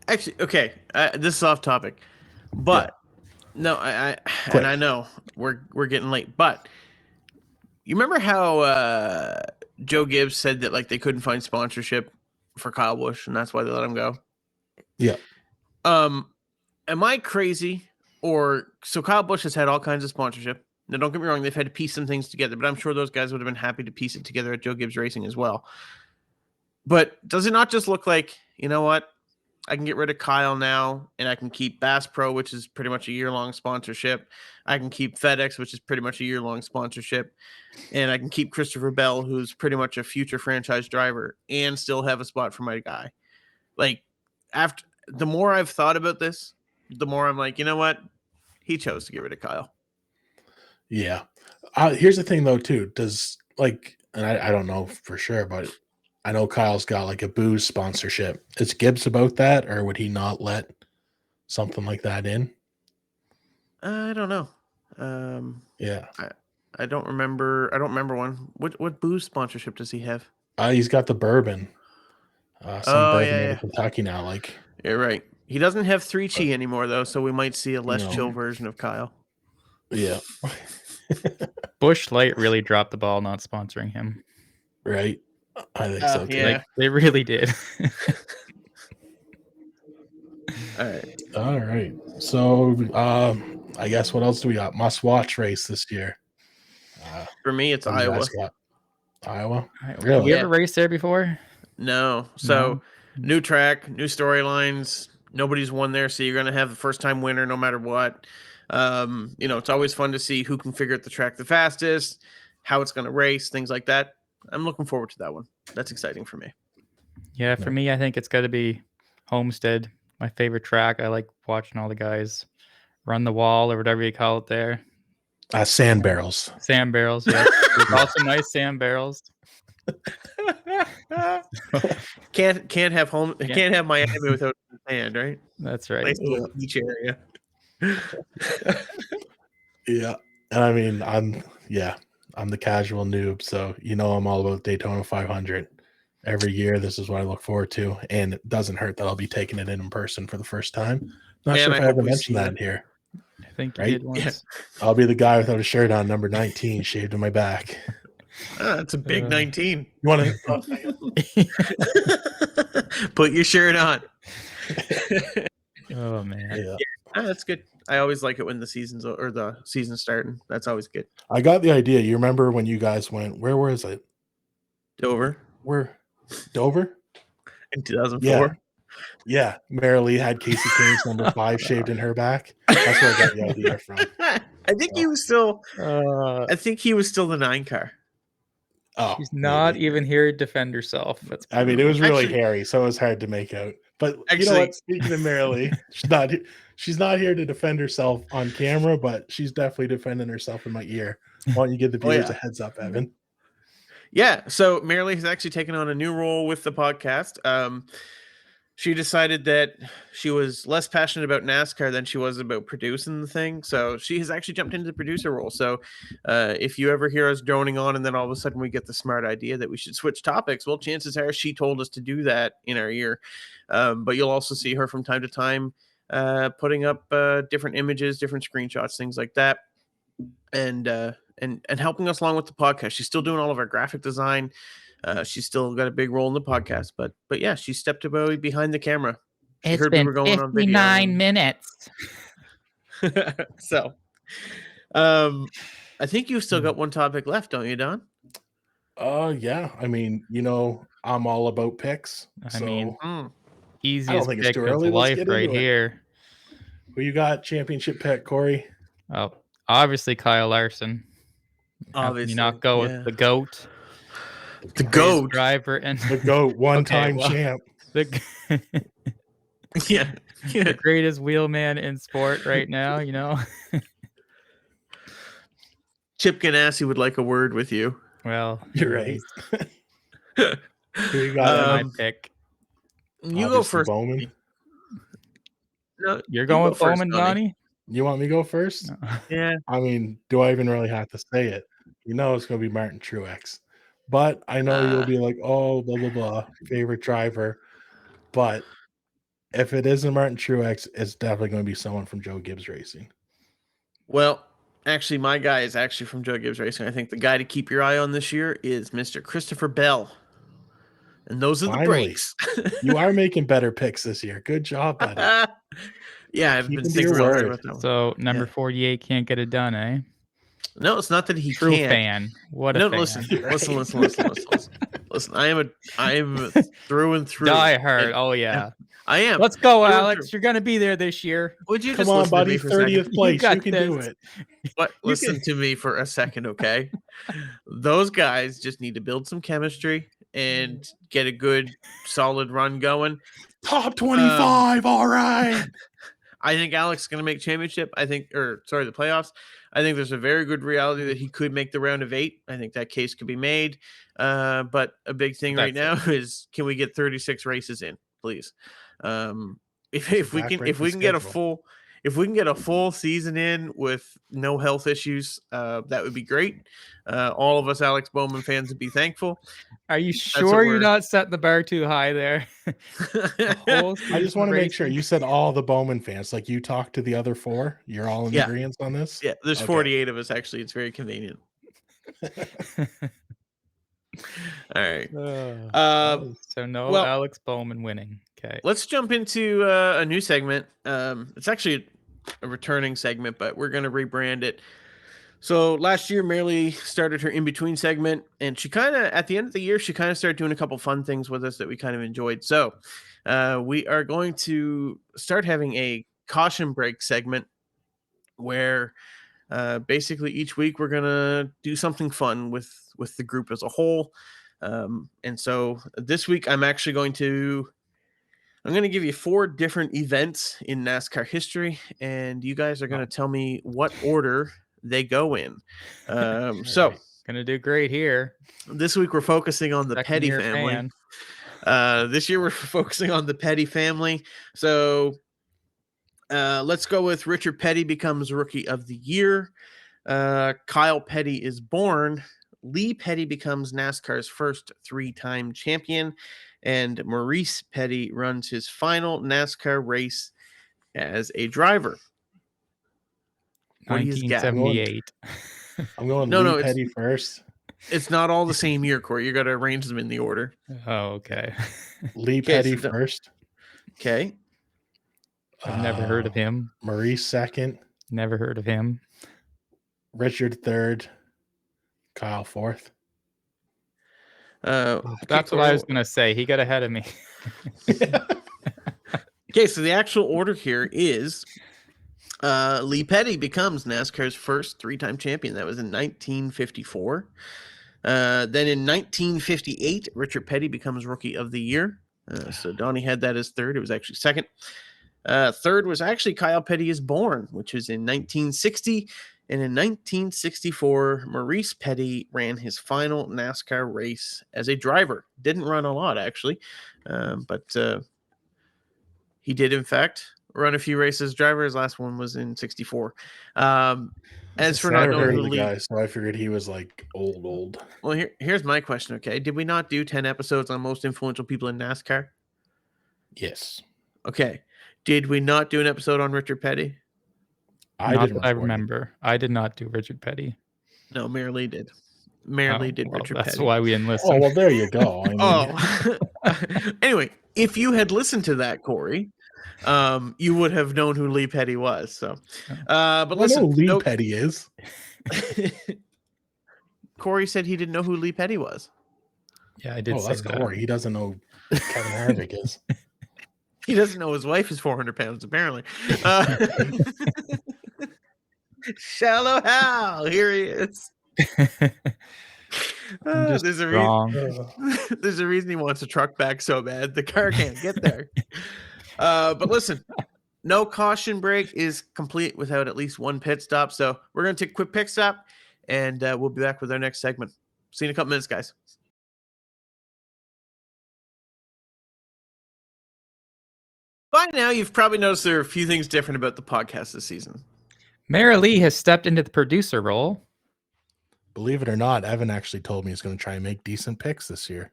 Actually, okay, this is off topic, but no, and I know we're getting late, but you remember how Joe Gibbs said that like they couldn't find sponsorship for Kyle Busch and that's why they let him go? Yeah. Am I crazy? So Kyle Busch has had all kinds of sponsorship. Now, don't get me wrong, they've had to piece some things together, but I'm sure those guys would have been happy to piece it together at Joe Gibbs Racing as well. But does it not just look like, you know what? I can get rid of Kyle now, and I can keep Bass Pro, which is pretty much a year-long sponsorship. I can keep FedEx, which is pretty much a year-long sponsorship. And I can keep Christopher Bell, who's pretty much a future franchise driver, and still have a spot for my guy. Like, after the more I've thought about this, the more I'm like, you know what? He chose to get rid of Kyle. Yeah. Here's the thing, though, too. And I don't know for sure, but I know Kyle's got like a booze sponsorship. Is Gibbs about that, or would he not let something like that in? I don't know. Yeah. I don't remember. I don't remember one. What booze sponsorship does he have? He's got the bourbon. Bourbon out of Kentucky now. Like, you're right. He doesn't have 3Chi anymore though, so we might see a less chill version of Kyle. Yeah. Busch Light really dropped the ball not sponsoring him. Right. I think so too. Yeah. Like they really did. All right. All right. So I guess what else do we got? Must watch race this year. For me, it's What do you Iowa. guys got? Iowa? Have Really? you Yeah. ever raced there before? No. So new track, new storylines. Nobody's won there, so you're gonna have the first time winner no matter what. It's always fun to see who can figure out the track the fastest, how it's gonna race, things like that. I'm looking forward to that one. That's exciting for me. Yeah, for me, I think it's got to be Homestead. My favorite track. I like watching all the guys run the wall or whatever you call it there. Sand barrels. Sand barrels, yeah. There's also nice sand barrels. Can't have Miami without sand, right? That's right. Nice little beach area. Yeah. And I mean, I'm the casual noob, so I'm all about Daytona 500. Every year, this is what I look forward to, and it doesn't hurt that I'll be taking it in person for the first time. Not sure if I ever mentioned that in here. I think you Right? did once. Yeah. I'll be the guy without a shirt on, number 19, shaved in my back. That's a big 19. You want to put your shirt on? Oh man. Yeah. That's good. I always like it when the season's starting. That's always good. I got the idea. You remember when you guys went? Where was it? Dover. Dover? In 2004. Yeah. Marilee had Casey Kane's number 5 shaved in her back. That's where I got the idea from. I think he was still. I think he was still the 9 car. Oh, she's not maybe. even here to defend herself. That's I mean, it was really hairy, so it was hard to make out. But you know what? Speaking of Marilee, she's not here to defend herself on camera, but she's definitely defending herself in my ear. Why don't you give the viewers a heads up, Evan? Yeah. So Marilee has actually taken on a new role with the podcast. She decided that she was less passionate about NASCAR than she was about producing the thing. So she has actually jumped into the producer role. So if you ever hear us droning on and then all of a sudden we get the smart idea that we should switch topics, well, chances are she told us to do that in our ear. But you'll also see her from time to time putting up different images, different screenshots, things like that. And helping us along with the podcast. She's still doing all of our graphic design. She's still got a big role in the podcast, but yeah, she stepped away behind the camera. She it's been 59 minutes. So, I think you've still got one topic left, don't you, Don? Yeah. I mean, I'm all about picks. I mean, I easiest don't think it's pick too of early. Let's life get right into it. here. Who you got? Championship pick, Corey? Oh, obviously Kyle Larson. Obviously, you not go with the GOAT. The GOAT driver and the GOAT, one-time champ. The greatest wheelman in sport right now, Chip Ganassi would like a word with you. Well, you're right. Who you got? My pick. You go first. Bowman. No, you're going with Bowman, Donnie? You want me to go first? No. Yeah. I mean, do I even really have to say it? It's going to be Martin Truex. But I know you'll be like, oh, blah, blah, blah, favorite driver. But if it isn't Martin Truex, it's definitely going to be someone from Joe Gibbs Racing. Well, actually, my guy is actually from Joe Gibbs Racing. I think the guy to keep your eye on this year is Mr. Christopher Bell. And those are the breaks. You are making better picks this year. Good job, buddy. Yeah, I've been thinking real hard about that one. So number 48 can't get it done, eh? No, it's not that he True can't. fan. What a fan. Listen. I am through and through. Die hard. Oh yeah. I am. Let's go, Alex. You're gonna be there this year. Would you come on, buddy? 30th place. You can do it. But listen to me for a second, okay? Those guys just need to build some chemistry and get a good, solid run going. Top 25. All right. I think Alex is going to make championship. The playoffs. I think there's a very good reality that he could make the round of 8. I think that case could be made. But a big thing right now is, can we get 36 races in, please? If we can get a full season in with no health issues, that would be great. All of us Alex Bowman fans would be thankful. Are you sure you're not setting the bar too high there? I just want to make sure you said all the Bowman fans. Like, you talked to the other 4. You're all in agreement on this. Yeah, there's 48 of us actually. It's very convenient. All right. So no well- Alex Bowman winning. Okay. Let's jump into a new segment. It's actually a returning segment, but we're going to rebrand it. So last year, Marilee started her in-between segment, and she kind of, at the end of the year, she kind of started doing a couple fun things with us that we kind of enjoyed. So we are going to start having a caution break segment where basically each week we're going to do something fun with the group as a whole. And so this week, I'm going to give you 4 different events in NASCAR history, and you guys are going to tell me what order they go in. So, gonna do great here. This week we're focusing on the Petty Second-year family. fan. This year we're focusing on the Petty family. So, let's go with Richard Petty becomes Rookie of the Year. Kyle Petty is born. Lee Petty becomes NASCAR's first 3-time champion, and Maurice Petty runs his final NASCAR race as a driver. What do you got? 1978. I'm going No, Lee Petty first. It's not all the same year, Corey. You got to arrange them in the order. Oh, okay. Lee Petty first. Okay. I've never heard of him. Maurice second. Never heard of him. Richard third. Kyle fourth. That's what I was gonna say. He got ahead of me. Okay, so the actual order here is Lee Petty becomes NASCAR's first 3-time champion. That was in 1954. Then in 1958, Richard Petty becomes Rookie of the Year. So Donnie had that as third. It was actually second. Third was actually Kyle Petty is born, which was in 1960. And in 1964, Maurice Petty ran his final NASCAR race as a driver. Didn't run a lot, actually, but he did, in fact, run a few races as driver. His last one was in 64. As for not knowing who the guy, so I figured he was like old. Well, here's my question, okay? Did we not do 10 episodes on most influential people in NASCAR? Yes. Okay. Did we not do an episode on Richard Petty? I remember. I did not do Richard Petty. No, Marilee did. Marilee did Richard Petty. That's why we enlisted. Oh, well, there you go. I mean... Anyway, if you had listened to that, Corey, you would have known who Lee Petty was. So, but listen, I know who Lee Petty is. Corey said he didn't know who Lee Petty was. Yeah, I did say that's that. Corey. He doesn't know who Kevin Harvick is. He doesn't know his wife is 400 pounds, apparently. Shallow Hal, here he is. There's a reason he wants a truck back so bad. The car can't get there. But listen, no caution break is complete without at least one pit stop. So we're going to take a quick pit stop, and we'll be back with our next segment. See you in a couple minutes, guys. By now, you've probably noticed there are a few things different about the podcast this season. Marilee has stepped into the producer role. Believe it or not, Evan actually told me he's going to try and make decent picks this year.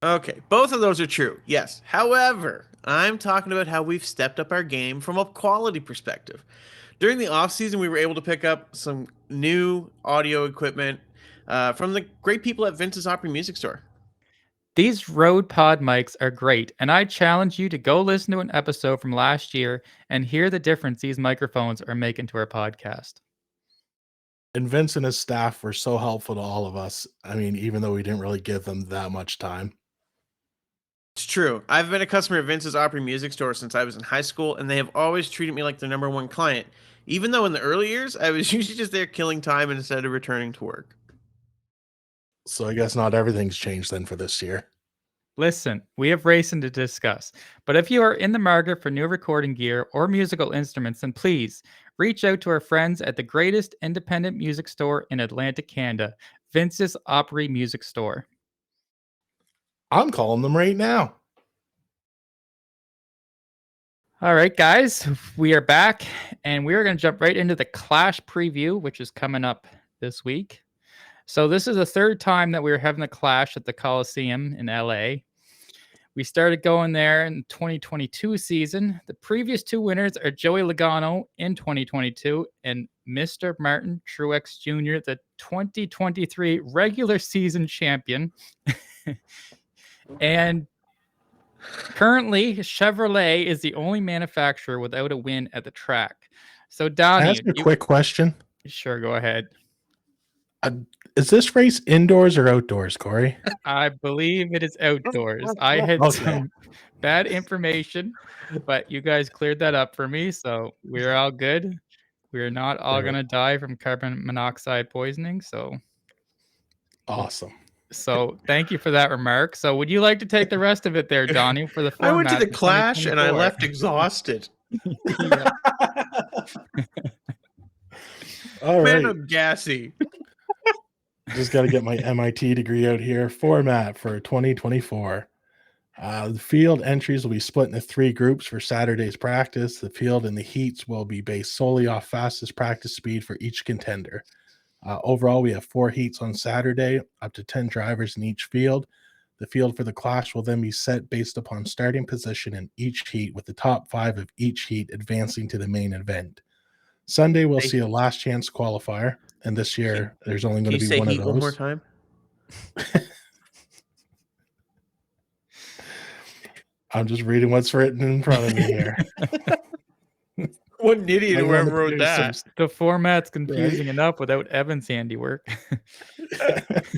Okay, both of those are true, yes. However, I'm talking about how we've stepped up our game from a quality perspective. During the offseason, we were able to pick up some new audio equipment from the great people at Vince's Opry Music Store. These Rode Pod mics are great, and I challenge you to go listen to an episode from last year and hear the difference these microphones are making to our podcast. And Vince and his staff were so helpful to all of us. I mean, even though we didn't really give them that much time. It's true. I've been a customer at Vince's Opry Music Store since I was in high school, and they have always treated me like their number one client. Even though in the early years, I was usually just there killing time instead of returning to work. So I guess not everything's changed then for this year. Listen, we have racing to discuss, but if you are in the market for new recording gear or musical instruments, then please reach out to our friends at the greatest independent music store in Atlantic Canada, Vince's Opry Music Store. I'm calling them right now. All right, guys, we are back, and we are going to jump right into the Clash preview, which is coming up this week. So this is the third time that we're having a Clash at the Coliseum in LA. We started going there in 2022 season. The previous two winners are Joey Logano in 2022 and Mr. Martin Truex Jr., the 2023 regular season champion. And currently, Chevrolet is the only manufacturer without a win at the track. So, Can I Donnie, ask a quick question? Sure, go ahead. Is this race indoors or outdoors, Corey? I believe it is outdoors. I had some bad information, but you guys cleared that up for me, so we're all good. We're not all gonna die from carbon monoxide poisoning, so awesome. So thank you for that remark. So would you like to take the rest of it there, Donnie, for the format? I went to the Clash and I left exhausted. All Man, right. I'm gassy. Just got to get my MIT degree out here. Format for 2024. The field entries will be split into 3 groups for Saturday's practice. The field and the heats will be based solely off fastest practice speed for each contender. Overall, we have 4 heats on Saturday, up to 10 drivers in each field. The field for the Clash will then be set based upon starting position in each heat, with the top 5 of each heat advancing to the main event. Sunday, we'll see a last chance qualifier, and this year there's only going to be one of those. One more time? I'm just reading what's written in front of me here. What an idiot whoever wrote that. The format's confusing enough without Evan's handiwork.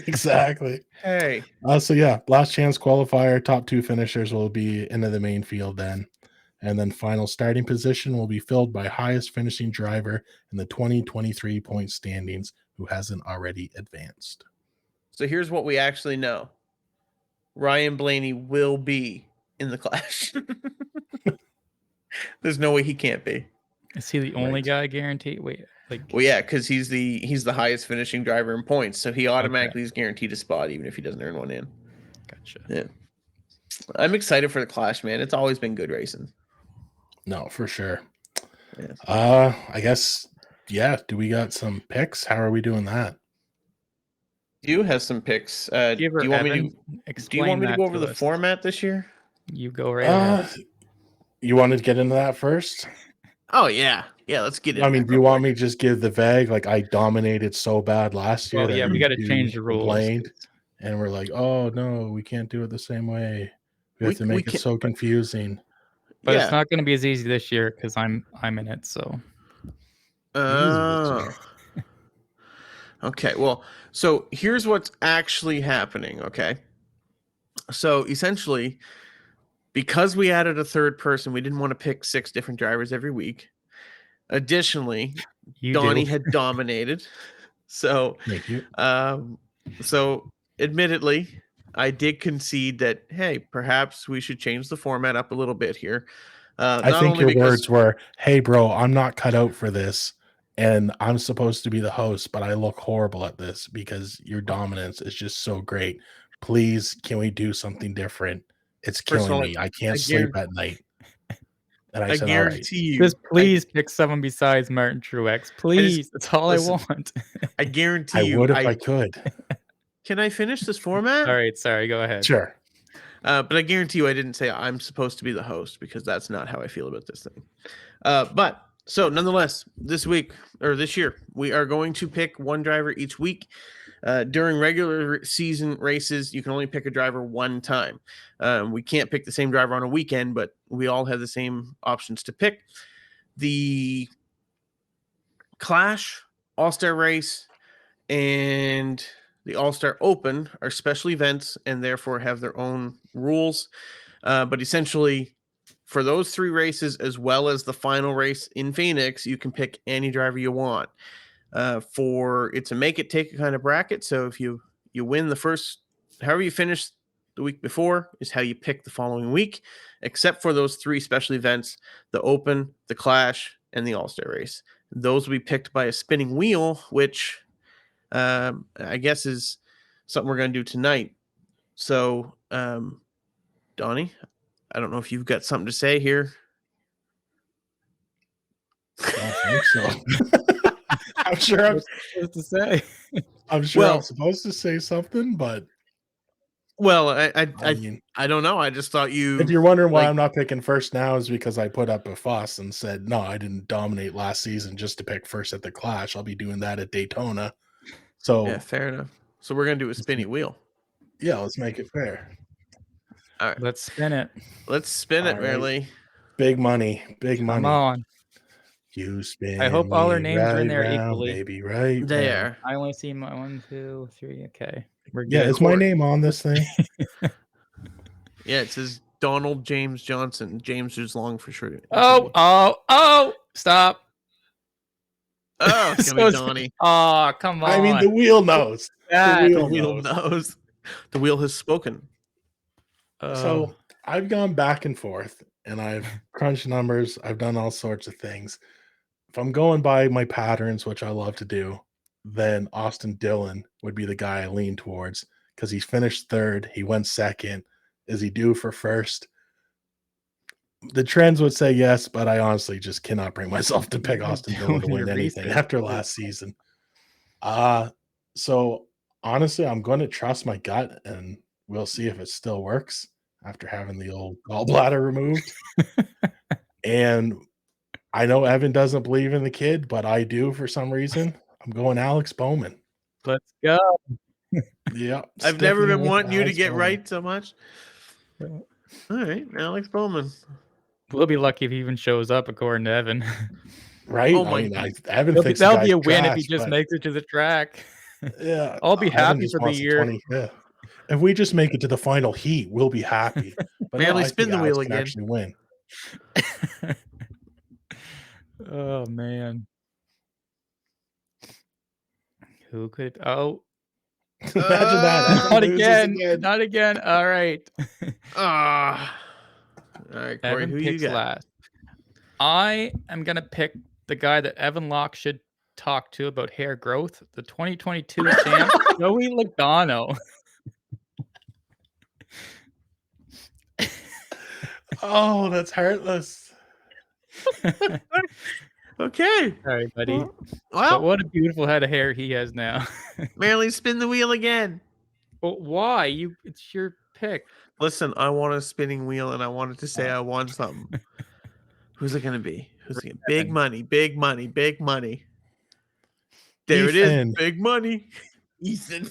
Exactly. Hey. So yeah, last chance qualifier, top 2 finishers will be into the main field then. And then final starting position will be filled by highest finishing driver in the 2023 point standings who hasn't already advanced. So here's what we actually know. Ryan Blaney will be in the Clash. There's no way he can't be. Is he the only guy guaranteed? Wait, well, yeah, because he's the highest finishing driver in points, so he automatically is guaranteed a spot, even if he doesn't earn one in. Gotcha. Yeah, I'm excited for the Clash, man. It's always been good racing. No, for sure. Yeah. I guess, yeah. Do we got some picks? How are we doing that? You have some picks. Do you want me to go over the format this year? You go right ahead. You want to get into that first? Oh yeah, let's get into I mean, do you want me to just give the vague? Like, I dominated so bad last year. Well, yeah, we got to change the rules. And we're like, oh no, we can't do it the same way. We have to make it so confusing. But it's not going to be as easy this year because I'm in it. So. Okay. Well, so here's what's actually happening. Okay. So essentially, because we added a third person, we didn't want to pick 6 different drivers every week. Additionally, Donnie had dominated. So, thank you. So admittedly, I did concede that, hey, perhaps we should change the format up a little bit here. I think your words were, hey, bro, I'm not cut out for this. And I'm supposed to be the host, but I look horrible at this because your dominance is just so great. Please, can we do something different? It's killing me. I can't sleep at night. And I said, guarantee you. Just please pick someone besides Martin Truex. Please. That's all I want. I guarantee you. I would if I could. Can I finish this format? All right. Sorry. Go ahead. Sure. But I guarantee you I didn't say I'm supposed to be the host because that's not how I feel about this thing. But so nonetheless, this year, we are going to pick one driver each week. During regular season races, you can only pick a driver one time. We can't pick the same driver on a weekend, but we all have the same options to pick. The Clash, All-Star Race, and the All-Star Open are special events and therefore have their own rules. But essentially, for those 3 races, as well as the final race in Phoenix, you can pick any driver you want. It's a make it take it kind of bracket. So if you win the first, however you finish the week before is how you pick the following week, except for those 3 special events, the Open, the Clash, and the All-Star Race. Those will be picked by a spinning wheel, which I guess is something we're going to do tonight. So, Donnie, I don't know if you've got something to say here. I think so. I'm sure I'm supposed to say. I'm sure I'm supposed to say something, but well, I don't know. I just thought you. If you're wondering why I'm not picking first now, is because I put up a fuss and said no, I didn't dominate last season just to pick first at the Clash. I'll be doing that at Daytona. So yeah, fair enough. So we're gonna do a spinny wheel. Yeah, let's make it fair. All right. Let's spin it. Let's spin it, All right. Merely. Big money. Big money. Come on. You spin I hope all our me names are in right there round, equally. baby, right They round. are. I only see my 1, 2, 3. Okay. We're Yeah, good. is my name on this thing? Yeah, it says Donald James Johnson. James is long for sure. Oh, stop. Oh, it's gonna be Donnie. Oh, come on. I mean, the wheel knows. The The wheel wheel knows. knows. The wheel has spoken. So I've gone back and forth and I've crunched numbers. I've done all sorts of things. If I'm going by my patterns, which I love to do, then Austin Dillon would be the guy I lean towards because he's finished third. He went second. Is he due for first? The trends would say yes, but I honestly just cannot bring myself to pick Austin Dillon to Doing win your anything research. after last season. So honestly, I'm going to trust my gut and we'll see if it still works after having the old gallbladder removed. And I know Evan doesn't believe in the kid, but I do for some reason. I'm going Alex Bowman. Let's go. Yep. I've never sticking been with wanting you to Alex get Bowman. right so much. All right, Alex Bowman. We'll be lucky if he even shows up, according to Evan. Right? Oh I my mean, God. Evan thinks the That'll guy's be a win if he trash, just but makes it to the track. yeah, I'll be Evan happy just for the wants the year. 25th. If we just make it to the final heat, we'll be happy. But no, Merely I spin think the Alex wheel can again. actually win. Oh man. Who could Imagine that. Evan not loses again. Not again. All right. All right, Corey, Evan who you picks got? last. I am gonna pick the guy that Evan Locke should talk to about hair growth, the 2022 champ, Joey Logano. Oh, that's heartless. Okay. Sorry, buddy. Well, But what a beautiful head of hair he has now. Merely spin the wheel again. But why? It's your pick. Listen, I want a spinning wheel and I wanted to say I want something. Who's it going to be? Who's it gonna be? Big money, big money, big money. There it is. Ethan. Big money. Ethan.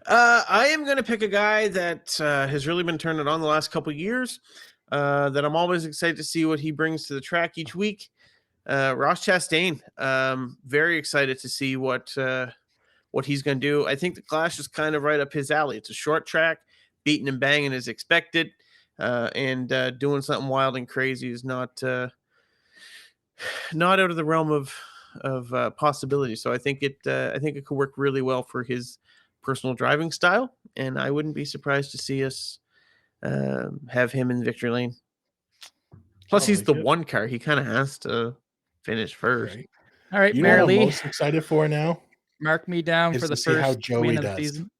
I am going to pick a guy that has really been turning on the last couple of years, that I'm always excited to see what he brings to the track each week. Ross Chastain. Very excited to see what he's going to do. I think the Clash is kind of right up his alley. It's a short track. Beating and banging is expected. And doing something wild and crazy is not out of the realm of possibility. So I think it could work really well for his personal driving style, and I wouldn't be surprised to see us have him in victory lane. Plus, he's the one car; he kind of has to finish first. Right. All right, You know what I'm Marilee, most excited for now? mark me down Is for the to see how first Joey win of the does. season.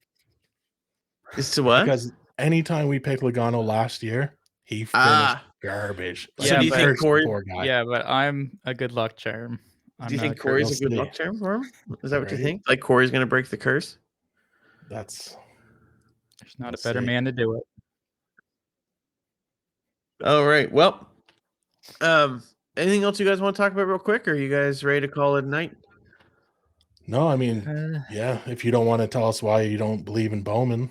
Is to what? Because anytime we picked Logano last year, he finished garbage. So do you but- think Corey? Poor guy. Yeah, but I'm a good luck charm. Do you think Corey's a good We'll luck see. charm for him? Is that what you Right. think? Like Corey's going to break the curse? That's There's not We'll a better see. man to do it. All right. Well, anything else you guys want to talk about real quick? Or are you guys ready to call it a night? no, I mean, yeah. If you don't want to tell us why you don't believe in Bowman,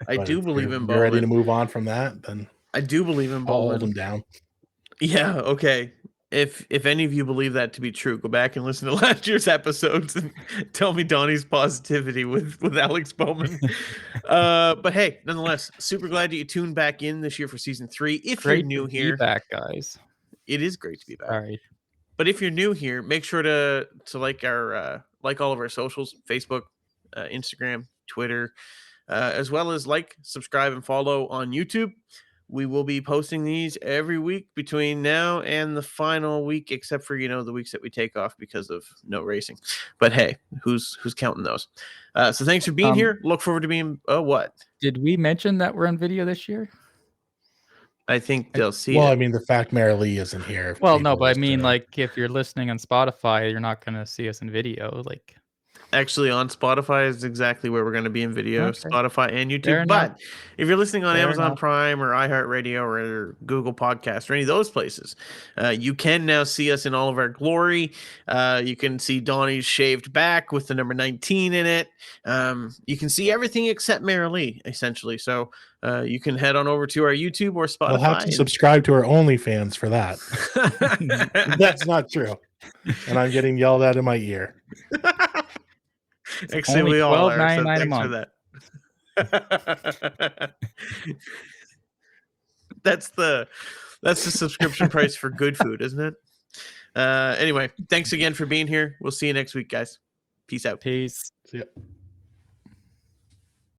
I but do if believe you're in Bowman. ready to move on from that, then I do believe in I'll Bowman. hold him down. Yeah, okay. If any of you believe that to be true, go back and listen to last year's episodes and tell me Donnie's positivity with Alex Bowman. But hey, nonetheless, super glad that you tuned back in this year for season 3. If Great you're new to here, be back, guys. it is great to be back. Sorry. But if you're new here, make sure to like our like all of our socials: Facebook, Instagram, Twitter, as well as like, subscribe, and follow on YouTube. We will be posting these every week between now and the final week, except for the weeks that we take off because of no racing. But hey, who's counting those? So thanks for being here. Look forward to being what? Did we mention that we're on video this year? I think they'll see Well, it. I mean, the fact Marilee isn't here. Well, no, people but I just mean, are- like, if you're listening on Spotify, you're not going to see us in video. Like, actually on Spotify is exactly where we're going to be in video, Okay. Spotify and YouTube. Fair enough. But if you're listening on Fair Amazon enough. Prime or iHeartRadio or Google Podcasts or any of those places, you can now see us in all of our glory. You can see Donnie's shaved back with the number 19 in it. You can see everything except Mary Lee, essentially. So you can head on over to our YouTube or Spotify. You'll have to subscribe to our OnlyFans for that. That's not true. And I'm getting yelled at in my ear. Actually, only we all are. So $12.99 a thanks for that. That's the subscription price for good food, isn't it? Anyway, thanks again for being here. We'll see you next week, guys. Peace out. Peace. See ya.